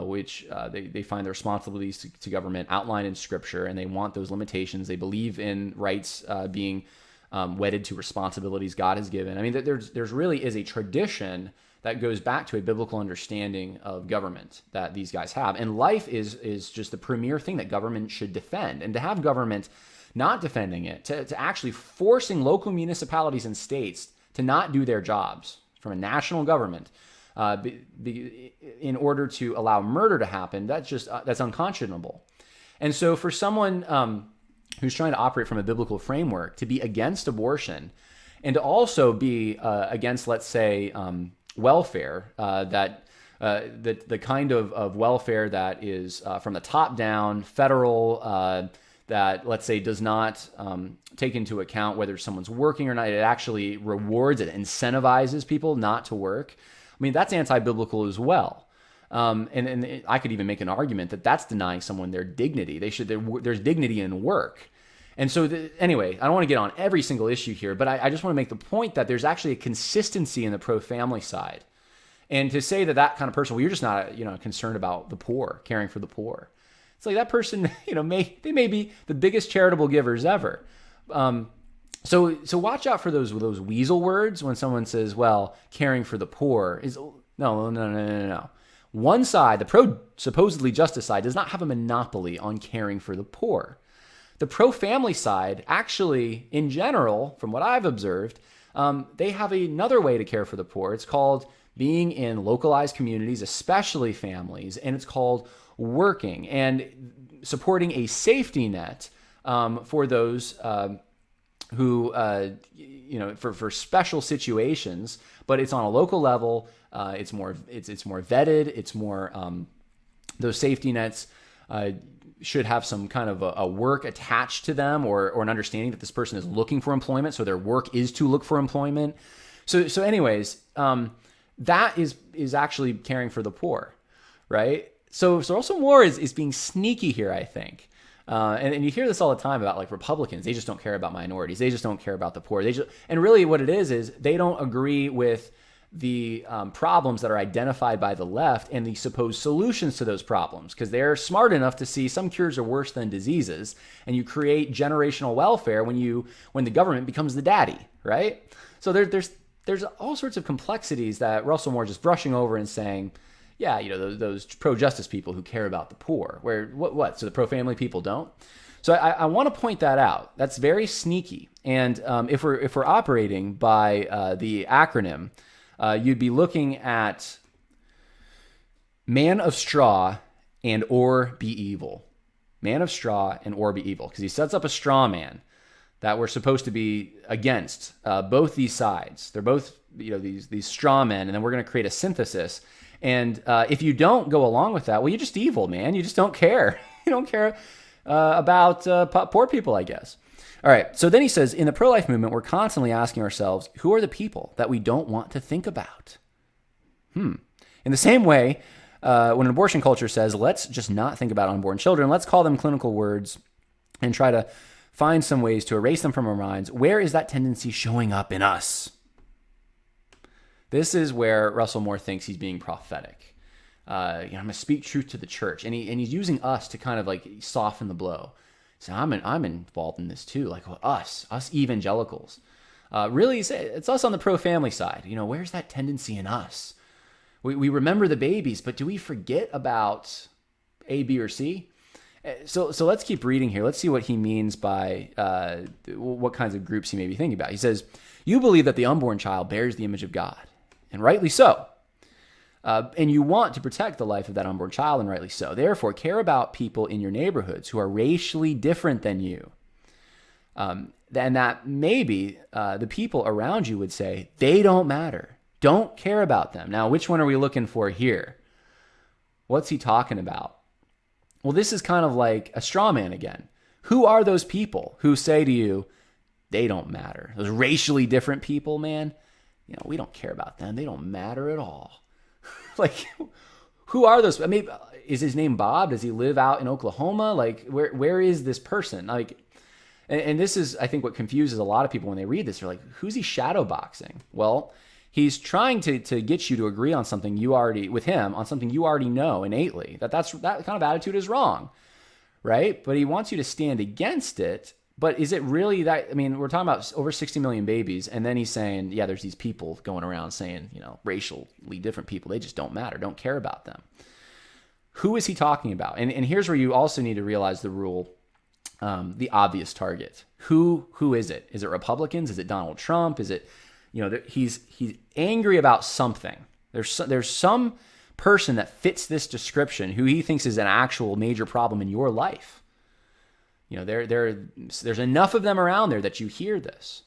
A: which they find the responsibilities to government outlined in Scripture, and they want those limitations. They believe in rights being wedded to responsibilities God has given. I mean, there's really is a tradition that goes back to a biblical understanding of government that these guys have. And life is just the premier thing that government should defend. And to have government not defending it, to actually forcing local municipalities and states to not do their jobs from a national government in order to allow murder to happen, that's unconscionable. And so for someone who's trying to operate from a biblical framework to be against abortion and to also be against, let's say, welfare, the kind of welfare that is from the top down, federal, that, let's say, does not take into account whether someone's working or not. It actually rewards, it incentivizes people not to work. I mean, that's anti-biblical as well. And I could even make an argument that that's denying someone their dignity. There's dignity in work. And so, anyway, I don't want to get on every single issue here, but I just want to make the point that there's actually a consistency in the pro-family side. And to say that kind of person, well, you're just not, concerned about the poor, caring for the poor. It's like that person, they may be the biggest charitable givers ever. So watch out for those weasel words when someone says, well, caring for the poor is no. One side, the supposedly justice side, does not have a monopoly on caring for the poor. The pro-family side, actually, in general, from what I've observed, they have another way to care for the poor. It's called being in localized communities, especially families, and it's called working and supporting a safety net for those who, for special situations, but it's on a local level. It's more vetted. It's more those safety nets should have some kind of a work attached to them, or an understanding that this person is looking for employment, so their work is to look for employment. So anyways, that is actually caring for the poor, right? So also more is being sneaky here, I think. And you hear this all the time about like Republicans. They just don't care about minorities. They just don't care about the poor. And really what it is they don't agree with the problems that are identified by the left and the supposed solutions to those problems, because they're smart enough to see some cures are worse than diseases, and you create generational welfare when the government becomes the daddy, right? So there's all sorts of complexities that Russell Moore just brushing over and saying, yeah, those pro-justice people who care about the poor, where what? So the pro-family people don't. So I want to point that out. That's very sneaky. And if we're operating by the acronym, you'd be looking at man of straw and or be evil. Man of straw and or be evil, because he sets up a straw man that we're supposed to be against both these sides. They're both these straw men, and then we're going to create a synthesis. And if you don't go along with that, well, you're just evil, man. You just don't care. You don't care about poor people, I guess. All right. So then he says, in the pro-life movement, we're constantly asking ourselves, who are the people that we don't want to think about? In the same way, when an abortion culture says, let's just not think about unborn children, let's call them clinical words and try to find some ways to erase them from our minds, where is that tendency showing up in us? This is where Russell Moore thinks he's being prophetic. I'm going to speak truth to the church. And he's using us to kind of like soften the blow. So I'm involved in this too, like us evangelicals. Really, it's us on the pro-family side. Where's that tendency in us? We remember the babies, but do we forget about A, B, or C? So let's keep reading here. Let's see what he means by what kinds of groups he may be thinking about. He says, you believe that the unborn child bears the image of God, and rightly so. And you want to protect the life of that unborn child, and rightly so. Therefore, care about people in your neighborhoods who are racially different than you. And that maybe the people around you would say, they don't matter. Don't care about them. Now, which one are we looking for here? What's he talking about? Well, this is kind of like a straw man again. Who are those people who say to you, they don't matter? Those racially different people, man, we don't care about them. They don't matter at all. Like, who are those? I mean, is his name Bob? Does he live out in Oklahoma? Like, where is this person? Like, and this is, I think, what confuses a lot of people when they read this. They're like, who's he shadowboxing? Well, he's trying to get you to agree on something with him on something you already know innately. That kind of attitude is wrong, right? But he wants you to stand against it. But is it really that? I mean, we're talking about over 60 million babies, and then he's saying, yeah, there's these people going around saying, racially different people, they just don't matter, don't care about them. Who is he talking about? And here's where you also need to realize the rule, the obvious target. Who is it? Is it Republicans? Is it Donald Trump? Is it, he's angry about something. There's some person that fits this description who he thinks is an actual major problem in your life. There's enough of them around there that you hear this.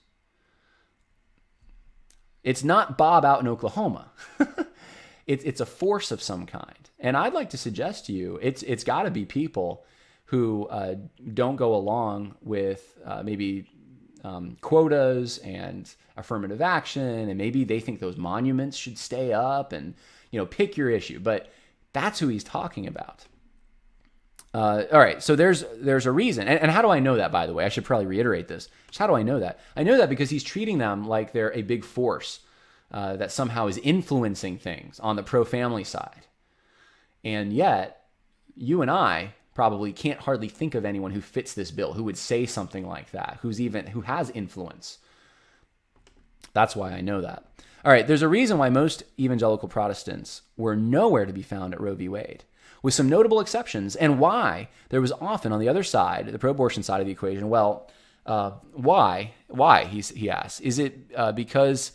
A: It's not Bob out in Oklahoma. It's a force of some kind. And I'd like to suggest to you, it's got to be people who don't go along with maybe quotas and affirmative action, and maybe they think those monuments should stay up, and pick your issue. But that's who he's talking about. All right, so there's a reason. And how do I know that, by the way? I should probably reiterate this. Just how do I know that? I know that because he's treating them like they're a big force that somehow is influencing things on the pro-family side. And yet, you and I probably can't hardly think of anyone who fits this bill, who would say something like that, who has influence. That's why I know that. All right, there's a reason why most evangelical Protestants were nowhere to be found at Roe v. Wade, with some notable exceptions, and why there was often on the other side, the pro-abortion side of the equation. Well, why? He asks. Is it because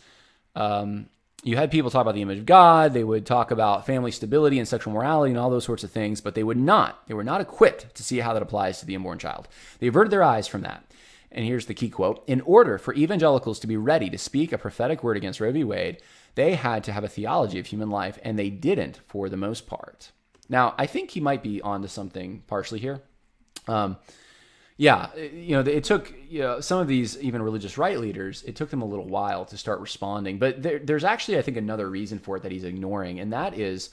A: you had people talk about the image of God? They would talk about family stability and sexual morality and all those sorts of things, but they were not equipped to see how that applies to the unborn child. They averted their eyes from that. And here's the key quote. In order for evangelicals to be ready to speak a prophetic word against Roe v. Wade, they had to have a theology of human life, and they didn't for the most part. Now, I think he might be onto something partially here. It took some of these even religious right leaders, it took them a little while to start responding. But there's actually, I think, another reason for it that he's ignoring, and that is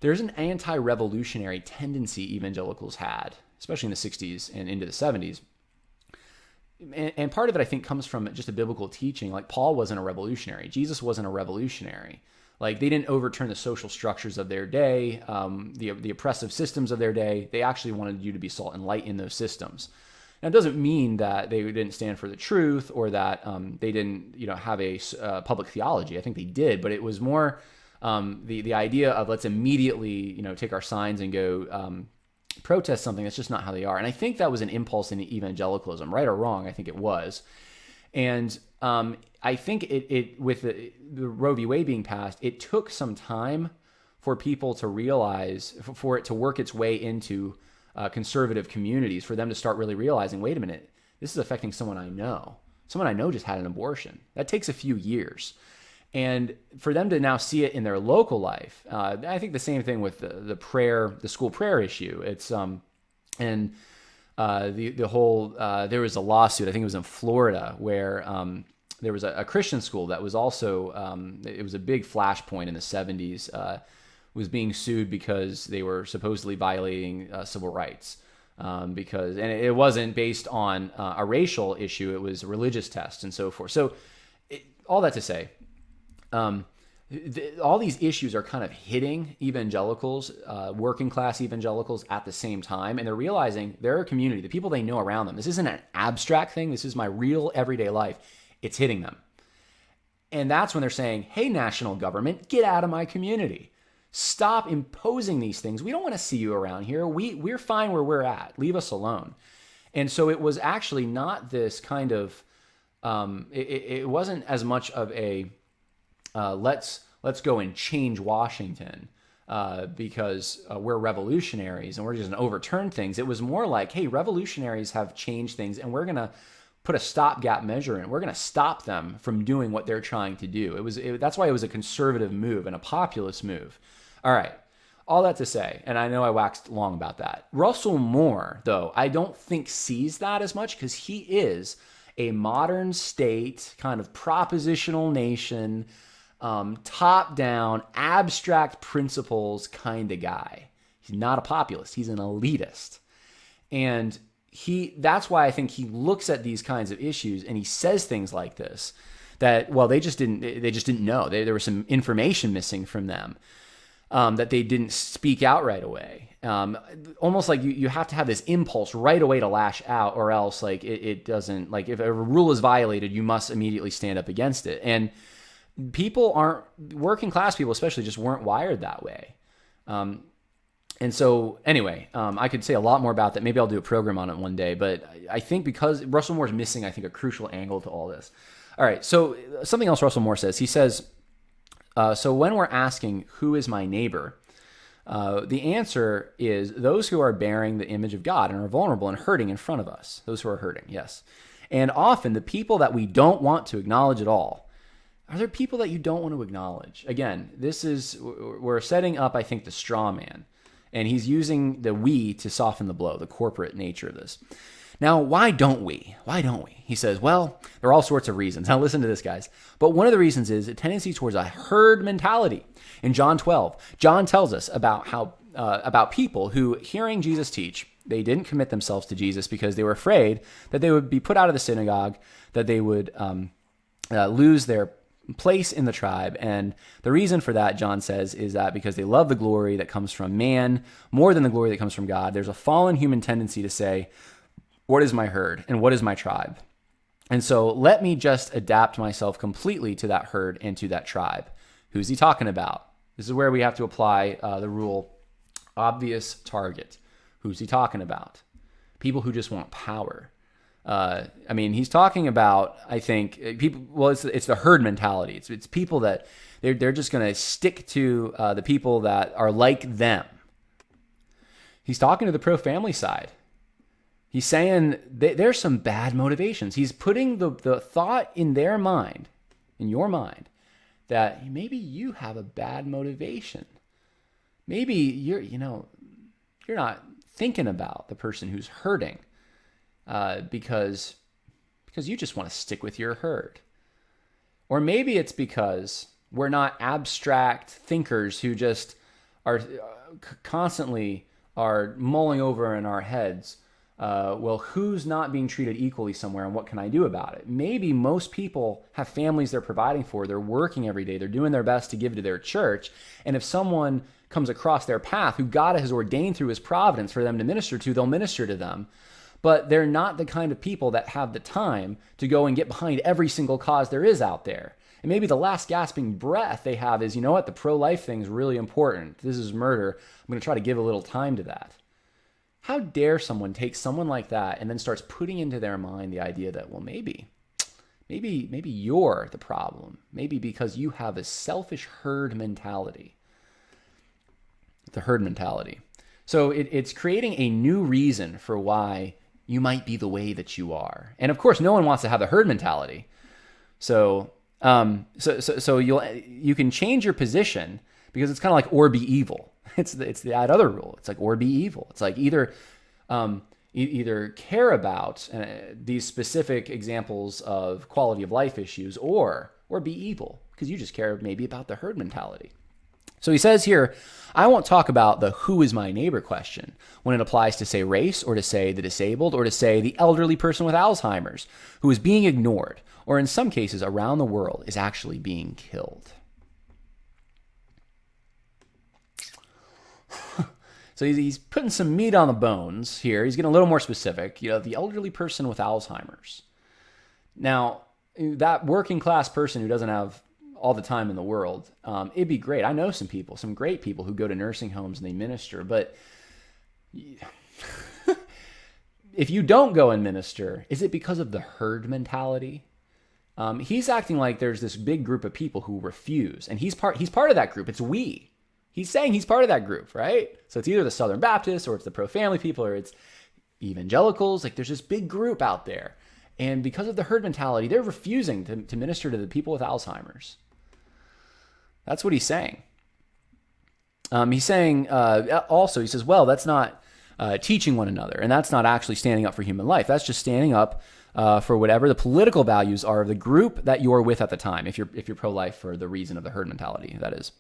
A: there's an anti-revolutionary tendency evangelicals had, especially in the 60s and into the 70s. And part of it, I think, comes from just a biblical teaching. Like, Paul wasn't a revolutionary. Jesus wasn't a revolutionary. Like, they didn't overturn the social structures of their day, the oppressive systems of their day. They actually wanted you to be salt and light in those systems. Now, it doesn't mean that they didn't stand for the truth or that they didn't, have a public theology. I think they did, but it was more the idea of let's immediately, take our signs and go protest something. That's just not how they are. And I think that was an impulse in evangelicalism, right or wrong. I think it was. And I think it with the Roe v. Wade being passed, it took some time for people to realize, for it to work its way into conservative communities, for them to start really realizing, wait a minute, this is affecting someone I know. Someone I know just had an abortion. That takes a few years. And for them to now see it in their local life, I think the same thing with the school prayer issue. It's the whole there was a lawsuit. I think it was in Florida where there was a Christian school that was also it was a big flashpoint in the 70s. Was being sued because they were supposedly violating civil rights and it wasn't based on a racial issue. It was a religious test and so forth. So all that to say. All these issues are kind of hitting evangelicals, working class evangelicals at the same time. And they're realizing their community, the people they know around them, this isn't an abstract thing. This is my real everyday life. It's hitting them. And that's when they're saying, hey, national government, get out of my community. Stop imposing these things. We don't want to see you around here. We're fine where we're at. Leave us alone. And so it was actually not this kind of, it wasn't as much of a, let's go and change Washington because we're revolutionaries and we're just going to overturn things. It was more like, hey, revolutionaries have changed things and we're going to put a stopgap measure in. We're going to stop them from doing what they're trying to do. That's why it was a conservative move and a populist move. All right. All that to say, and I know I waxed long about that. Russell Moore, though, I don't think sees that as much because he is a modern state kind of propositional nation, top-down, abstract principles kind of guy. He's not a populist. He's an elitist. And that's why I think he looks at these kinds of issues and he says things like this, that, well, they just didn't know. There was some information missing from them, that they didn't speak out right away. Almost like you have to have this impulse right away to lash out, or else like it doesn't, like if a rule is violated, you must immediately stand up against it. And working class people especially just weren't wired that way. And so anyway, I could say a lot more about that. Maybe I'll do a program on it one day, but I think because Russell Moore is missing, I think, a crucial angle to all this. All right. So something else Russell Moore says, he says, so when we're asking who is my neighbor, the answer is those who are bearing the image of God and are vulnerable and hurting in front of us. Those who are hurting. Yes. And often the people that we don't want to acknowledge at all. Are there people that you don't want to acknowledge? Again, we're setting up, I think, the straw man. And he's using the we to soften the blow, the corporate nature of this. Now, why don't we? Why don't we? He says, well, there are all sorts of reasons. Now, listen to this, guys. But one of the reasons is a tendency towards a herd mentality. In John 12, John tells us about how about people who, hearing Jesus teach, they didn't commit themselves to Jesus because they were afraid that they would be put out of the synagogue, that they would lose their place in the tribe. And the reason for that, John says, is that because they love the glory that comes from man more than the glory that comes from God. There's a fallen human tendency to say, what is my herd and what is my tribe? And so let me just adapt myself completely to that herd and to that tribe. Who's he talking about? This is where we have to apply the rule, obvious target. Who's he talking about? People who just want power. He's talking about, I think, people. Well, it's the herd mentality. It's people that they're just going to stick to the people that are like them. He's talking to the pro-family side. He's saying there's some bad motivations. He's putting the thought in their mind, in your mind, that maybe you have a bad motivation. Maybe you're not thinking about the person who's hurting because you just want to stick with your herd. Or maybe it's because we're not abstract thinkers who just are constantly are mulling over in our heads, well, who's not being treated equally somewhere and what can I do about it? Maybe most people have families they're providing for. They're working every day. They're doing their best to give to their church. And if someone comes across their path who God has ordained through his providence for them to minister to, they'll minister to them. But they're not the kind of people that have the time to go and get behind every single cause there is out there. And maybe the last gasping breath they have is, you know what, the pro-life thing is really important. This is murder. I'm going to try to give a little time to that. How dare someone take someone like that and then starts putting into their mind the idea that, well, maybe you're the problem. Maybe because you have a selfish herd mentality. The herd mentality. So it's creating a new reason for why you might be the way that you are. And of course, no one wants to have the herd mentality. So you can change your position because it's kind of like or be evil. It's that other rule. It's like or be evil. It's like either care about these specific examples of quality of life issues or be evil because you just care maybe about the herd mentality. So he says here, I won't talk about the who is my neighbor question when it applies to say race or to say the disabled or to say the elderly person with Alzheimer's who is being ignored or in some cases around the world is actually being killed. So he's putting some meat on the bones here. He's getting a little more specific. The elderly person with Alzheimer's. Now, that working class person who doesn't have all the time in the world, it'd be great. I know some great people who go to nursing homes and they minister, but if you don't go and minister, is it because of the herd mentality? He's acting like there's this big group of people who refuse, and he's part of that group. It's we. He's saying he's part of that group, right? So it's either the Southern Baptists or it's the pro-family people or it's evangelicals. Like there's this big group out there. And because of the herd mentality, they're refusing to minister to the people with Alzheimer's. That's what he's saying. He's saying also, he says, well, that's not teaching one another. And that's not actually standing up for human life. That's just standing up for whatever the political values are of the group that you're with at the time. If you're pro-life for the reason of the herd mentality, that is.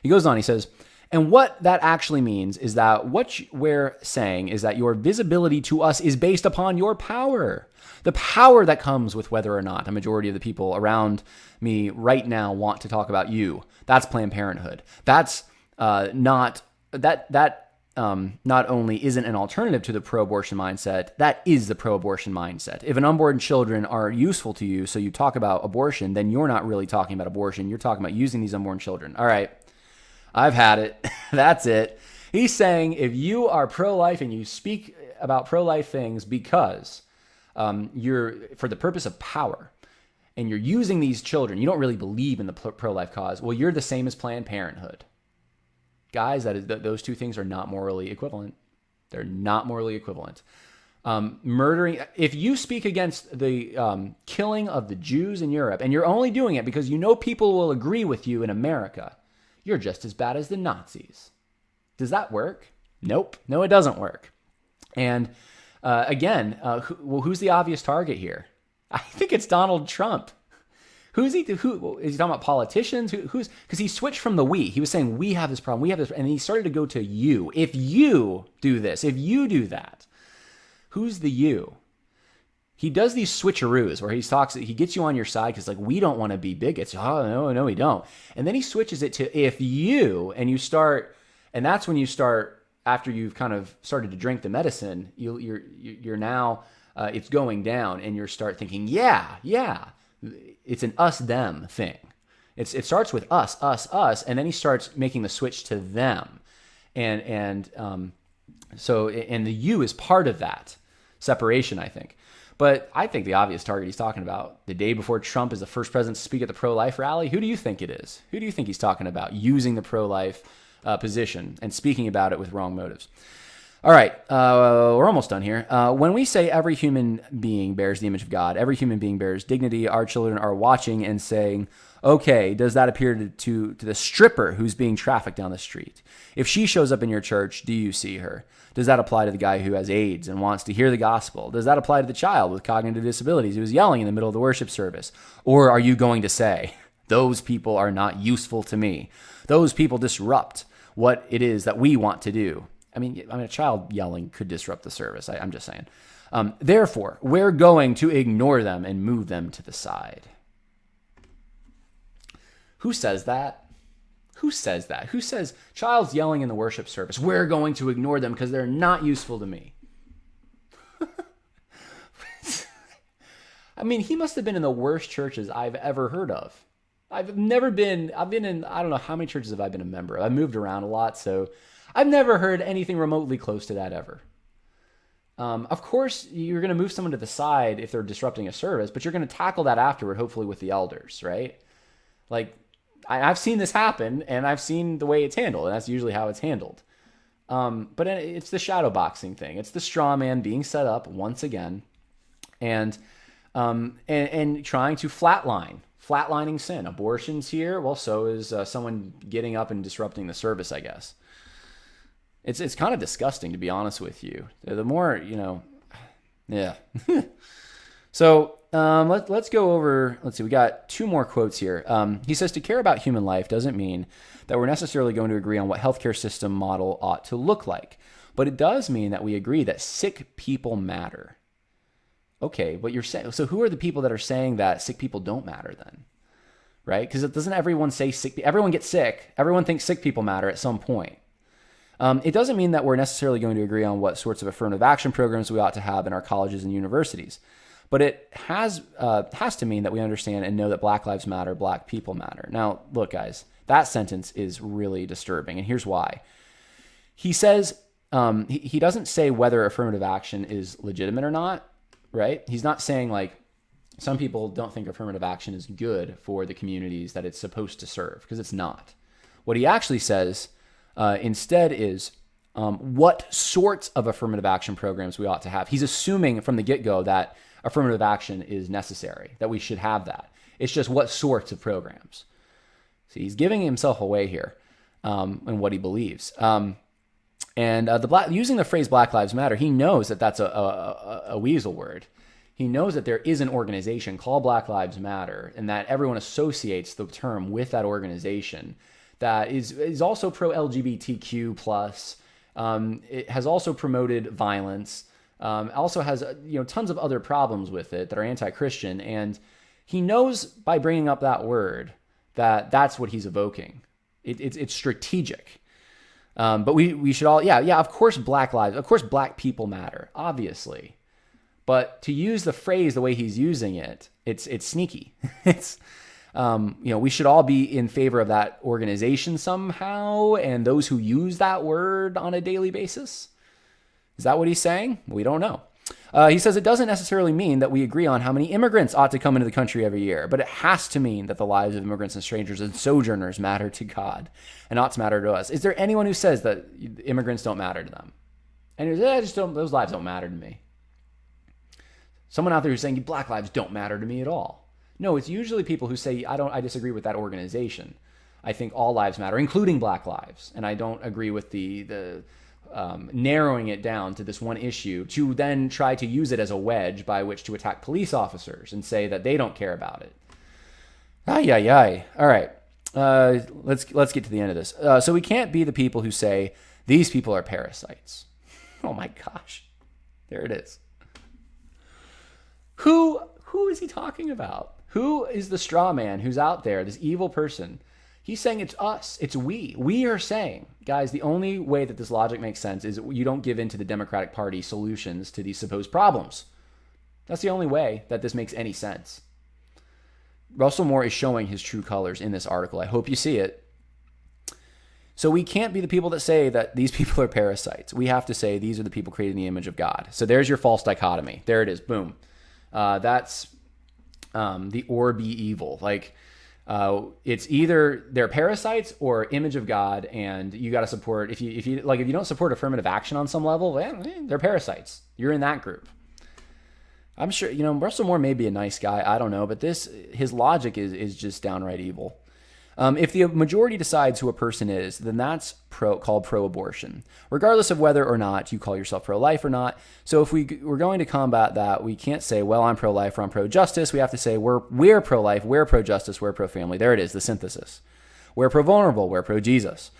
A: He goes on, he says, and what that actually means is that what we're saying is that your visibility to us is based upon your power. The power that comes with whether or not a majority of the people around me right now want to talk about you. That's Planned Parenthood. That's not only isn't an alternative to the pro-abortion mindset, that is the pro-abortion mindset. If an unborn children are useful to you, so you talk about abortion, then you're not really talking about abortion. You're talking about using these unborn children. All right. I've had it. That's it. He's saying if you are pro-life and you speak about pro-life things because you're for the purpose of power and you're using these children, you don't really believe in the pro-life cause, well, you're the same as Planned Parenthood. Guys, those two things are not morally equivalent. They're not morally equivalent. Murdering, if you speak against the killing of the Jews in Europe and you're only doing it because you know people will agree with you in America, you're just as bad as the Nazis. Does that work? Nope. No, it doesn't work. And again, who's the obvious target here? I think it's Donald Trump. Who's he? Who is he talking about? Politicians? Who's? Because he switched from the we. He was saying we have this problem, we have this, and he started to go to you. If you do this, if you do that, who's the you? He does these switcheroos where he gets you on your side because like we don't want to be bigots. Oh no, we don't. And then he switches it to if you, and you start, and that's when you start after you've kind of started to drink the medicine. You're now it's going down, and you start thinking, yeah, it's an us them thing. It starts with us, and then he starts making the switch to them, so the you is part of that separation, I think. But I think the obvious target he's talking about, the day before Trump is the first president to speak at the pro-life rally, who do you think it is? Who do you think he's talking about using the pro-life position and speaking about it with wrong motives? All right, we're almost done here. When we say every human being bears the image of God, every human being bears dignity, our children are watching and saying, okay, does that appear to the stripper who's being trafficked down the street? If she shows up in your church, do you see her? Does that apply to the guy who has AIDS and wants to hear the gospel? Does that apply to the child with cognitive disabilities who is yelling in the middle of the worship service? Or are you going to say, those people are not useful to me? Those people disrupt what it is that we want to do. I mean, a child yelling could disrupt the service. I'm just saying. Therefore, we're going to ignore them and move them to the side. Who says that? Who says that? Who says child's yelling in the worship service? We're going to ignore them because they're not useful to me. I mean, he must have been in the worst churches I've ever heard of. I've been in, I don't know how many churches have I been a member of. I've moved around a lot, so I've never heard anything remotely close to that ever. Of course, you're going to move someone to the side if they're disrupting a service, but you're going to tackle that afterward, hopefully with the elders, right? Like, I've seen this happen, and I've seen the way it's handled, and that's usually how it's handled. But it's the shadow boxing thing. It's the straw man being set up once again, and trying to flatlining sin. Abortion's here. Well, so is someone getting up and disrupting the service, I guess. It's kind of disgusting, to be honest with you. The more, yeah. So let's go over, let's see, we got two more quotes here. He says, to care about human life doesn't mean that we're necessarily going to agree on what healthcare system model ought to look like. But it does mean that we agree that sick people matter. Okay, but you're saying, so who are the people that are saying that sick people don't matter then? Right? Because doesn't everyone say everyone gets sick. Everyone thinks sick people matter at some point. It doesn't mean that we're necessarily going to agree on what sorts of affirmative action programs we ought to have in our colleges and universities. But it has to mean that we understand and know that Black lives matter, Black people matter. Now, look, guys, that sentence is really disturbing, and here's why. He says, he doesn't say whether affirmative action is legitimate or not, right? He's not saying, like, some people don't think affirmative action is good for the communities that it's supposed to serve, because it's not. What he actually says instead is what sorts of affirmative action programs we ought to have. He's assuming from the get-go that affirmative action is necessary, that we should have that. It's just what sorts of programs. See, he's giving himself away here in what he believes. Using the phrase Black Lives Matter, he knows that that's a weasel word. He knows that there is an organization called Black Lives Matter, and that everyone associates the term with that organization that is also pro-LGBTQ+. It has also promoted violence. Also has tons of other problems with it that are anti-Christian, and he knows by bringing up that word that that's what he's evoking. It's strategic. But we should all of course Black people matter, obviously, but to use the phrase the way he's using it, it's sneaky. It's we should all be in favor of that organization somehow, and those who use that word on a daily basis. Is that what he's saying? We don't know. He says it doesn't necessarily mean that we agree on how many immigrants ought to come into the country every year, but it has to mean that the lives of immigrants and strangers and sojourners matter to God and ought to matter to us. Is there anyone who says that immigrants don't matter to them? And those lives don't matter to me. Someone out there who's saying Black lives don't matter to me at all. No, it's usually people who say, I disagree with that organization. I think all lives matter, including Black lives. And I don't agree with the narrowing it down to this one issue to then try to use it as a wedge by which to attack police officers and say that they don't care about it. Ay, ay, ay. All right. Let's get to the end of this. So we can't be the people who say these people are parasites. Oh my gosh. There it is. Who is he talking about? Who is the straw man who's out there, this evil person? He's saying it's us. It's we. We are saying, guys, the only way that this logic makes sense is you don't give in to the Democratic Party solutions to these supposed problems. That's the only way that this makes any sense. Russell Moore is showing his true colors in this article. I hope you see it. So we can't be the people that say that these people are parasites. We have to say these are the people created in the image of God. So there's your false dichotomy. There it is. Boom. That's the or be evil. Like it's either they're parasites or image of God, and you got to support. If you don't support affirmative action on some level, they're parasites. You're in that group. I'm sure, Russell Moore may be a nice guy. I don't know. But his logic is just downright evil. If the majority decides who a person is, then that's called pro-abortion, regardless of whether or not you call yourself pro-life or not. So if we're going to combat that, we can't say, well, I'm pro-life or I'm pro-justice. We have to say we're pro-life, we're pro-justice, we're pro-family. There it is, the synthesis. We're pro-vulnerable, we're pro-Jesus.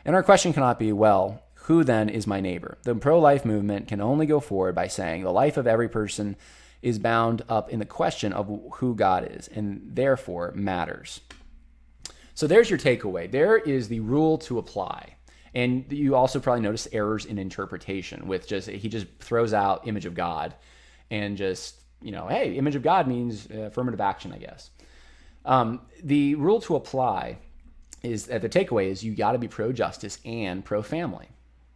A: And our question cannot be, well, who then is my neighbor? The pro-life movement can only go forward by saying the life of every person is bound up in the question of who God is, and therefore matters. So there's your takeaway. There is the rule to apply. And you also probably notice errors in interpretation with he just throws out image of God and just, hey, image of God means affirmative action, I guess. The rule to apply is the takeaway is you got to be pro-justice and pro-family.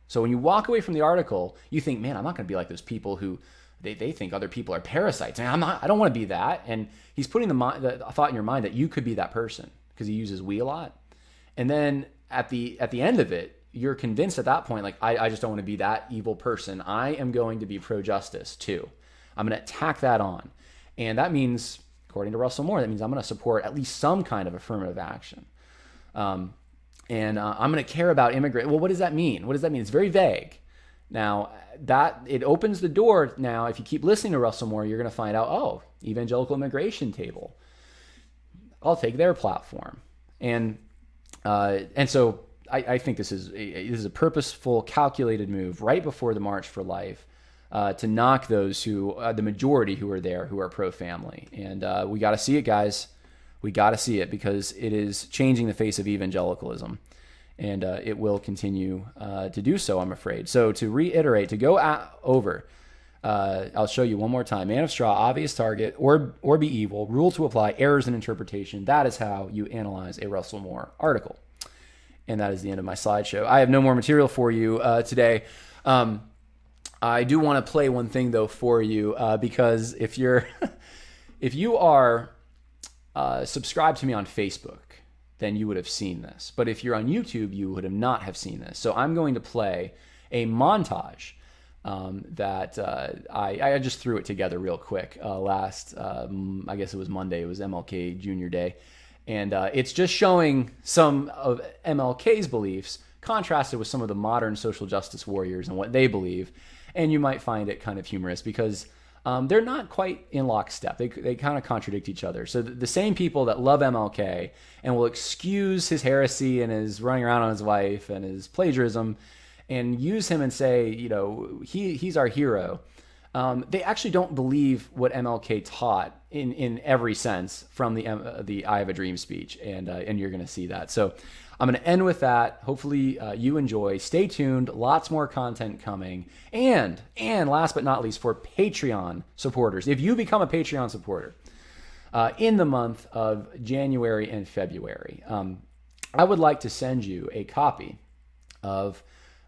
A: So when you walk away from the article, you think, man, I'm not going to be like those people who they think other people are parasites. I don't want to be that. And he's putting the thought in your mind that you could be that person because he uses we a lot. And then at the end of it, you're convinced at that point, like, I just don't want to be that evil person. I am going to be pro-justice too. I'm going to tack that on. And that means, according to Russell Moore, that means I'm going to support at least some kind of affirmative action. And I'm going to care about immigrants. Well, what does that mean? What does that mean? It's very vague. Now, that it opens the door. Now, if you keep listening to Russell Moore, you're going to find out, evangelical immigration table. I'll take their platform. And so I think this is a purposeful, calculated move right before the March for Life to knock those the majority who are there, who are pro-family. And we got to see it, guys. We got to see it because it is changing the face of evangelicalism. And it will continue to do so, I'm afraid. So to reiterate, to go over, I'll show you one more time. Man of straw, obvious target, or be evil, rule to apply, errors in interpretation. That is how you analyze a Russell Moore article. And that is the end of my slideshow. I have no more material for you today. I do want to play one thing, though, for you, because if you are subscribed to me on Facebook, then you would have seen this. But if you're on YouTube, you would have not have seen this. So I'm going to play a montage that I just threw it together real quick last, I guess it was Monday. It was MLK Junior Day. And it's just showing some of MLK's beliefs contrasted with some of the modern social justice warriors and what they believe. And you might find it kind of humorous because they're not quite in lockstep. They kind of contradict each other. So the same people that love MLK and will excuse his heresy and his running around on his wife and his plagiarism and use him and say, he's our hero. They actually don't believe what MLK taught in every sense from the I Have a Dream speech. And you're going to see that. So I'm going to end with that. Hopefully you enjoy. Stay tuned. Lots more content coming. And last but not least, for Patreon supporters, if you become a Patreon supporter in the month of January and February, I would like to send you a copy of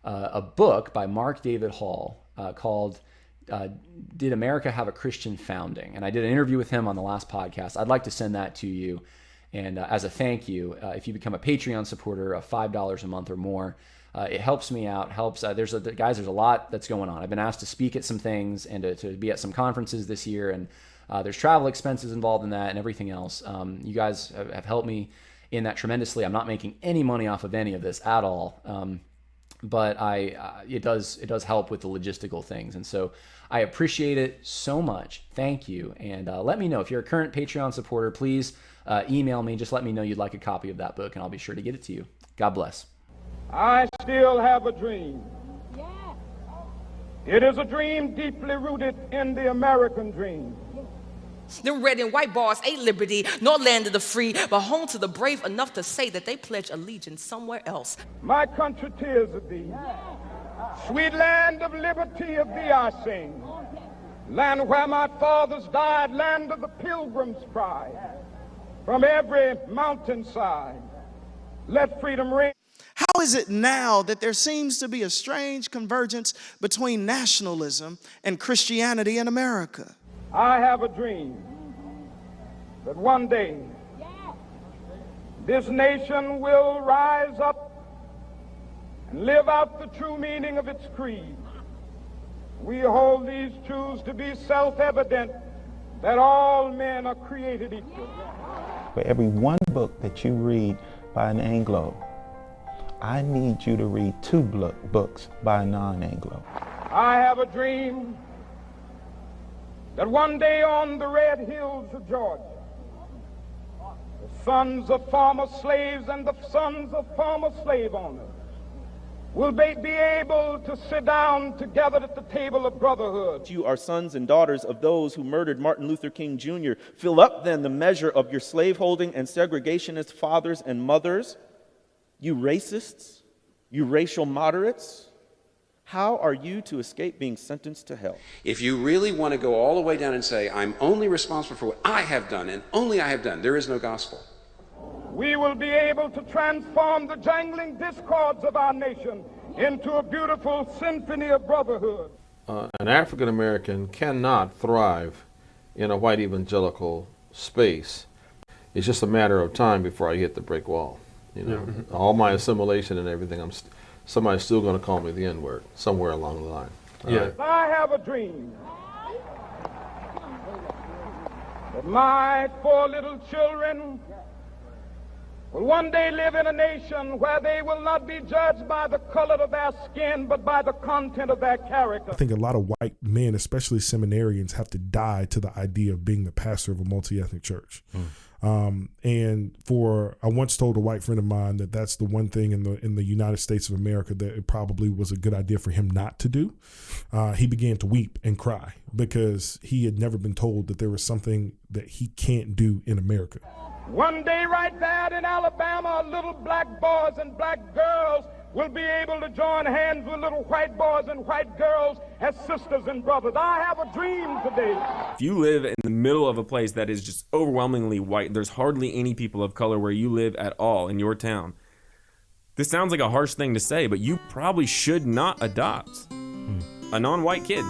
A: a book by Mark David Hall called Did America Have a Christian Founding? And I did an interview with him on the last podcast. I'd like to send that to you. And as a thank you, if you become a Patreon supporter of $5 a month or more, it helps me out. There's a lot that's going on. I've been asked to speak at some things and to be at some conferences this year, and there's travel expenses involved in that and everything else. You guys have helped me in that tremendously. I'm not making any money off of any of this at all. but it does help with the logistical things. And so I appreciate it so much. Thank you. And let me know if you're a current Patreon supporter. Please email me. Just let me know you'd like a copy of that book, and I'll be sure to get it to you. God bless.
B: I still have a dream. It is a dream deeply rooted in the American dream.
C: Them red and white bars ain't liberty, nor land of the free, but home to the brave enough to say that they pledge allegiance somewhere else.
B: My country tears of thee. Sweet land of liberty, of thee I sing. Land where my fathers died, land of the pilgrim's pride. From every mountainside, let freedom ring.
D: How is it now that there seems to be a strange convergence between nationalism and Christianity in America?
B: I have a dream that one day this nation will rise up and live out the true meaning of its creed. We hold these truths to be self-evident, that all men are created equal.
E: For every one book that you read by an Anglo, I need you to read 2 books by a non-Anglo.
B: I have a dream that one day on the red hills of Georgia, the sons of former slaves and the sons of former slave owners will be able to sit down together at the table of brotherhood.
F: You are sons and daughters of those who murdered Martin Luther King Jr. Fill up then the measure of your slaveholding and segregationist fathers and mothers. You racists, you racial moderates, how are you to escape being sentenced to hell?
G: If you really want to go all the way down and say, I'm only responsible for what I have done and only I have done, there is no gospel.
B: We will be able to transform the jangling discords of our nation into a beautiful symphony of brotherhood.
H: An African American cannot thrive in a white evangelical space. It's just a matter of time before I hit the brick wall. You know, all my assimilation and everything, somebody's still going to call me the N-word somewhere along the line.
B: Right? I have a dream that my 4 little children will one day live in a nation where they will not be judged by the color of their skin, but by the content of their character.
I: I think a lot of white men, especially seminarians, have to die to the idea of being the pastor of a multi-ethnic church. And I once told a white friend of mine that that's the one thing in the United States of America that it probably was a good idea for him not to do. He began to weep and cry because he had never been told that there was something that he can't do in America.
B: One day right there in Alabama, little black boys and black girls will be able to join hands with little white boys and white girls as sisters and brothers. I have a dream today.
J: If you live in the middle of a place that is just overwhelmingly white, there's hardly any people of color where you live at all in your town. This sounds like a harsh thing to say, but you probably should not adopt a non-white kid.